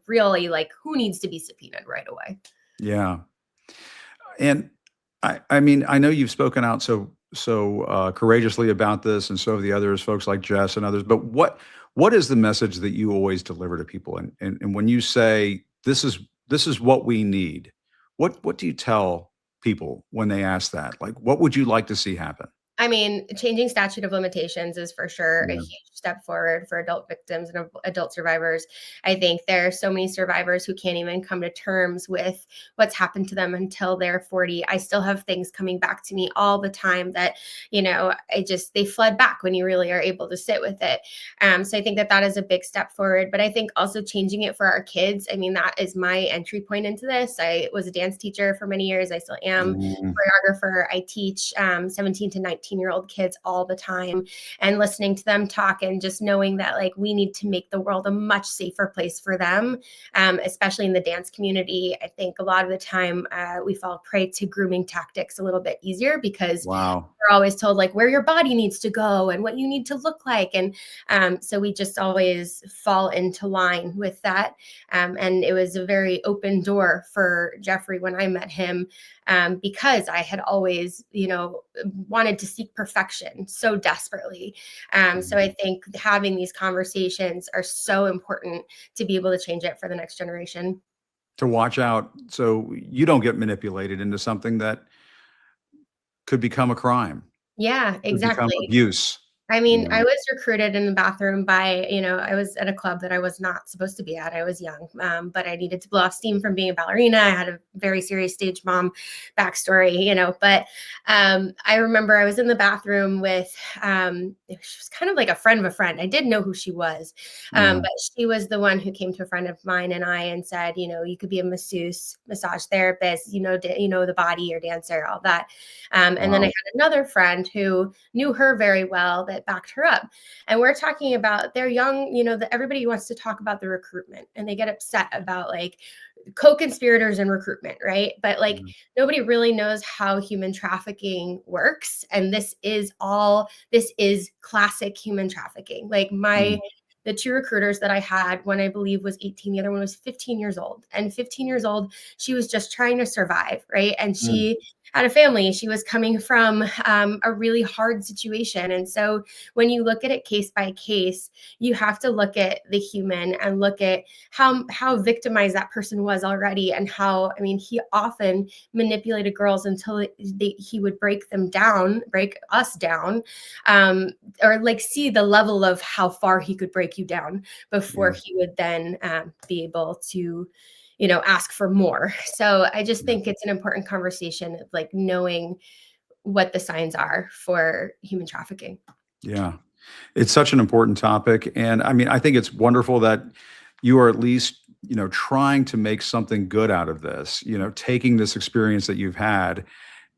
really like who needs to be subpoenaed right away. Yeah. And I mean, I know you've spoken out so courageously about this, and so have the others, folks like Jess and others. But what is the message that you always deliver to people? And when you say this is what we need, what do you tell people when they ask that? Like, what would you like to see happen? I mean, changing statute of limitations is for sure a Yeah. huge step forward for adult victims and adult survivors. I think there are so many survivors who can't even come to terms with what's happened to them until they're 40. I still have things coming back to me all the time that, they flood back when you really are able to sit with it. So I think that is a big step forward. But I think also changing it for our kids. I mean, that is my entry point into this. I was a dance teacher for many years. I still am choreographer. I teach 17 to 19-year-old kids all the time, and listening to them talk and just knowing that like we need to make the world a much safer place for them, especially in the dance community. I think a lot of the time we fall prey to grooming tactics a little bit easier because Wow. we're always told like where your body needs to go and what you need to look like. And so we just always fall into line with that. And it was a very open door for Jeffrey when I met him, because I had always, wanted to seek perfection so desperately. So I think having these conversations are so important to be able to change it for the next generation. To watch out so you don't get manipulated into something that could become a crime, Yeah, could become exactly. abuse. I mean, Yeah. I was recruited in the bathroom by, I was at a club that I was not supposed to be at. I was young, but I needed to blow off steam from being a ballerina. I had a very serious stage mom backstory, but I remember I was in the bathroom with, she was kind of like a friend of a friend. I did know who she was, Yeah. but she was the one who came to a friend of mine and I and said, you could be a masseuse, massage therapist, the body, your dancer, all that. And then I Wow. had another friend who knew her very well that backed her up. And we're talking about they're young, everybody wants to talk about the recruitment and they get upset about like co-conspirators and recruitment, right? But like nobody really knows how human trafficking works. And this is classic human trafficking. Like the two recruiters that I had, one I believe was 18, the other one was 15 years old. And 15 years old, she was just trying to survive, right? And she had a family. She was coming from a really hard situation. And so when you look at it case by case, you have to look at the human and look at how victimized that person was already and how, he often manipulated girls until he would break us down, or like see the level of how far he could break you down before he would then be able to ask for more. So I just think it's an important conversation of like knowing what the signs are for human trafficking. Yeah. It's such an important topic. And I mean, I think it's wonderful that you are at least trying to make something good out of this, taking this experience that you've had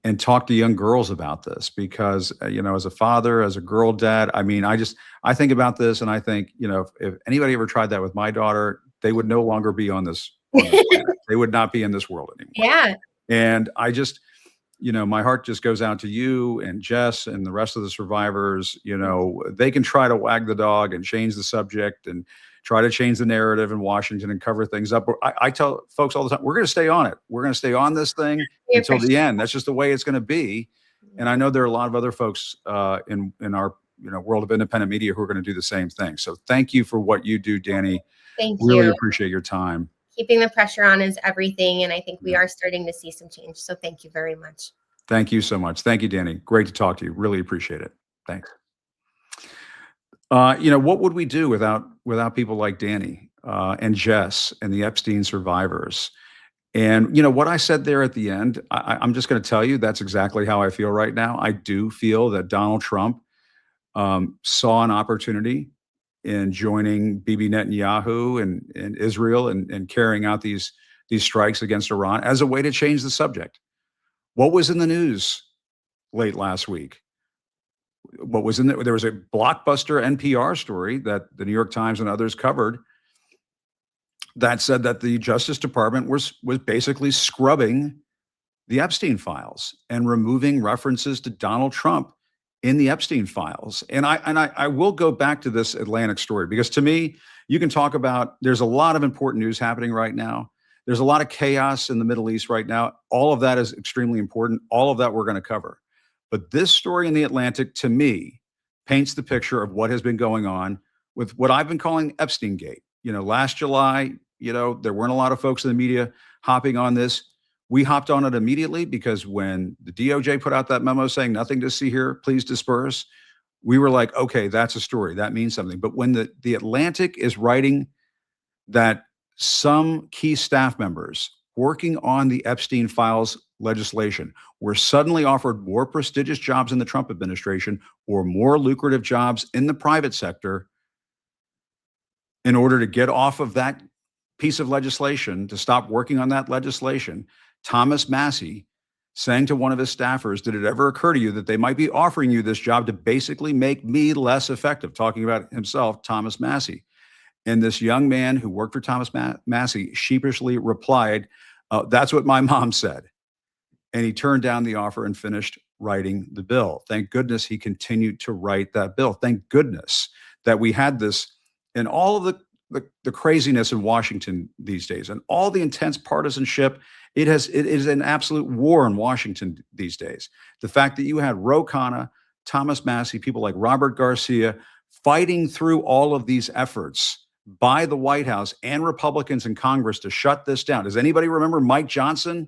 and talk to young girls about this because, as a father, as a girl dad, I mean, I think about this and I think, if anybody ever tried that with my daughter, they would no longer be on this planet. They would not be in this world anymore. Yeah. And I just, my heart just goes out to you and Jess and the rest of the survivors. They can try to wag the dog and change the subject and try to change the narrative in Washington and cover things up. I tell folks all the time, we're going to stay on it. We're going to stay on this thing until the end. That's just the way it's going to be. And I know there are a lot of other folks in our world of independent media who are going to do the same thing. So thank you for what you do, Dani. Thank Really you. appreciate your time. Keeping the pressure on is everything. And I think we are starting to see some change. So thank you very much. Thank you so much. Thank you, Dani. Great to talk to you. Really appreciate it. Thanks. What would we do without people like Dani and Jess and the Epstein survivors? And what I said there at the end, I'm just going to tell you that's exactly how I feel right now. I do feel that Donald Trump saw an opportunity in joining Bibi Netanyahu and Israel and carrying out these strikes against Iran as a way to change the subject. What was in the news late last week? What was there was a blockbuster NPR story that the New York Times and others covered that said that the Justice Department was basically scrubbing the Epstein files and removing references to Donald Trump in the Epstein files. And I will go back to this Atlantic story because to me, you can talk about, there's a lot of important news happening right now. There's a lot of chaos in the Middle East right now. All of that is extremely important. All of that we're going to cover. But this story in the Atlantic, to me, paints the picture of what has been going on with what I've been calling Epstein Gate. Last July, there weren't a lot of folks in the media hopping on this. We hopped on it immediately because when the DOJ put out that memo saying nothing to see here, please disperse, we were like, okay, that's a story. That means something. But when the Atlantic is writing that some key staff members working on the Epstein files legislation were suddenly offered more prestigious jobs in the Trump administration or more lucrative jobs in the private sector in order to get off of that piece of legislation, to stop working on that legislation, Thomas Massie saying to one of his staffers, did it ever occur to you that they might be offering you this job to basically make me less effective? Talking about himself, Thomas Massie. And this young man who worked for Thomas Massie sheepishly replied, that's what my mom said. And he turned down the offer and finished writing the bill. Thank goodness he continued to write that bill. Thank goodness that we had this and all of the craziness in Washington these days and all the intense partisanship. It is an absolute war in Washington these days. The fact that you had Ro Khanna, Thomas Massie, people like Robert Garcia fighting through all of these efforts by the White House and Republicans in Congress to shut this down. Does anybody remember Mike Johnson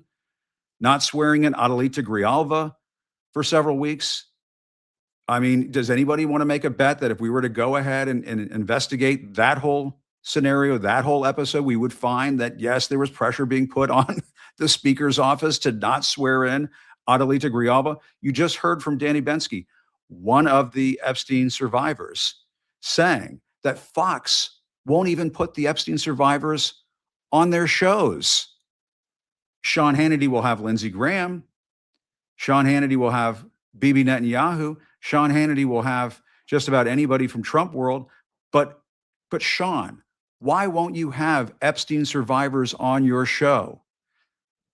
not swearing in Adelita Grijalva for several weeks? I mean, does anybody want to make a bet that if we were to go ahead and investigate that whole scenario, that whole episode, we would find that, yes, there was pressure being put on the speaker's office to not swear in Adelita Grijalva? You just heard from Dani Bensky, one of the Epstein survivors, saying that Fox won't even put the Epstein survivors on their shows. Sean Hannity will have Lindsey Graham. Sean Hannity will have Bibi Netanyahu. Sean Hannity will have just about anybody from Trump world. But Sean, why won't you have Epstein survivors on your show?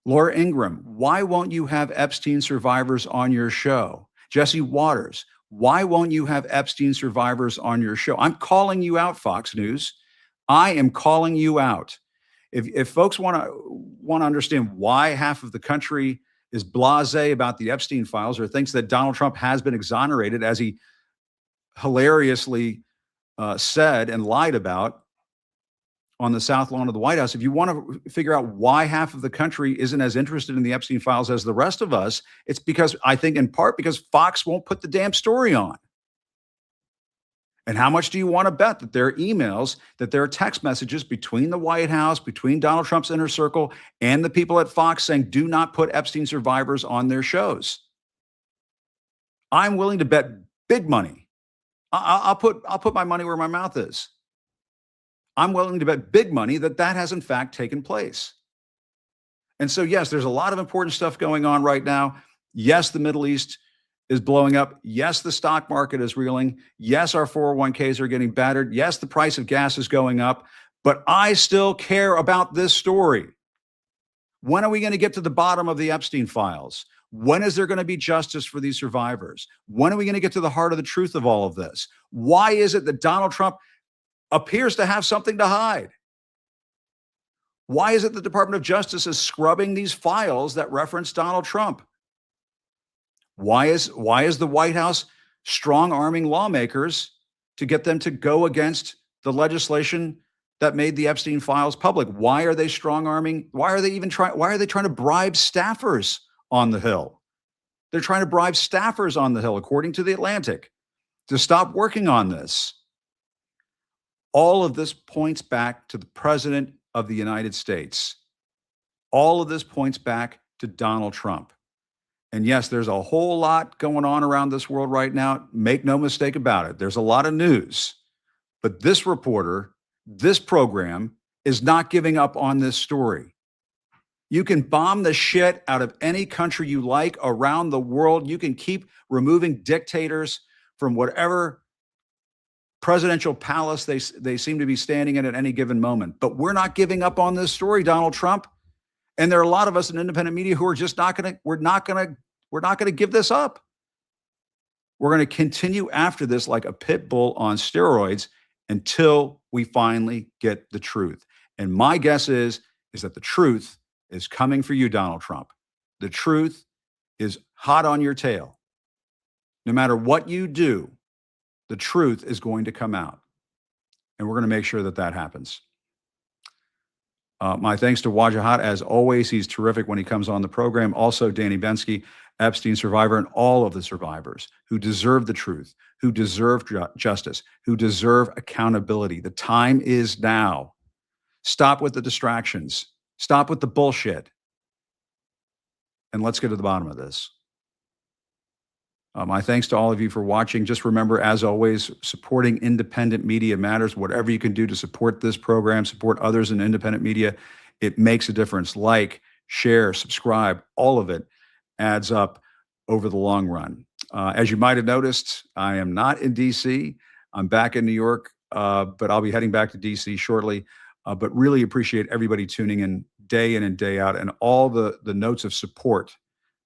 Laura Ingraham, why won't you have Epstein survivors on your show? Jesse Waters, why won't you have Epstein survivors on your show? I'm calling you out, Fox News. I am calling you out. If folks want to understand why half of the country is blasé about the Epstein files or thinks that Donald Trump has been exonerated, as he hilariously said and lied about on the South Lawn of the White House, if you want to figure out why half of the country isn't as interested in the Epstein files as the rest of us, it's because, I think in part because Fox won't put the damn story on. And how much do you want to bet that there are emails, that there are text messages between the White House, between Donald Trump's inner circle and the people at Fox saying, do not put Epstein survivors on their shows? I'm willing to bet big money. I'll put my money where my mouth is. I'm willing to bet big money that that has in fact taken place. And so, yes, there's a lot of important stuff going on right now. Yes, the Middle East is blowing up. Yes, the stock market is reeling. Yes, our 401ks are getting battered. Yes, the price of gas is going up. But I still care about this story. When are we going to get to the bottom of the Epstein files? When is there going to be justice for these survivors? When are we going to get to the heart of the truth of all of this? Why is it that Donald Trump appears to have something to hide? Why is it the Department of Justice is scrubbing these files that reference Donald Trump? Why is the White House strong-arming lawmakers to get them to go against the legislation that made the Epstein files public? Why are they strong-arming? Why are they trying to bribe staffers on the Hill? They're trying to bribe staffers on the Hill, according to The Atlantic, to stop working on this. All of this points back to the President of the United States. All of this points back to Donald Trump. And yes, there's a whole lot going on around this world right now. Make no mistake about it. There's a lot of news. But this reporter, this program, is not giving up on this story. You can bomb the shit out of any country you like around the world. You can keep removing dictators from whatever presidential palace they seem to be standing in at any given moment. But we're not giving up on this story, Donald Trump. And there are a lot of us in independent media who are just we're not going to give this up. We're going to continue after this like a pit bull on steroids until we finally get the truth. And my guess is that the truth is coming for you, Donald Trump. The truth is hot on your tail. No matter what you do, the truth is going to come out. And we're going to make sure that that happens. My thanks to Wajahat. As always, he's terrific when he comes on the program. Also, Dani Bensky, Epstein survivor, and all of the survivors who deserve the truth, who deserve justice, who deserve accountability. The time is now. Stop with the distractions. Stop with the bullshit. And let's get to the bottom of this. My thanks to all of you for watching. Just remember, as always, supporting independent media matters. Whatever you can do to support this program, support others in independent media, it makes a difference. Like, share, subscribe, all of it adds up over the long run. As you might have noticed, I am not in D.C. I'm back in New York, but I'll be heading back to D.C. shortly. But really appreciate everybody tuning in and day out, and all the notes of support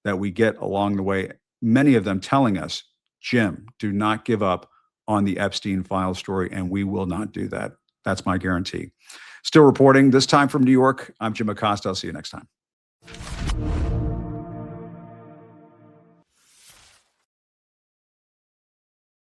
that we get along the way. Many of them telling us, Jim, do not give up on the Epstein file story, and we will not do that. That's my guarantee. Still reporting, this time from New York, I'm Jim Acosta. I'll see you next time.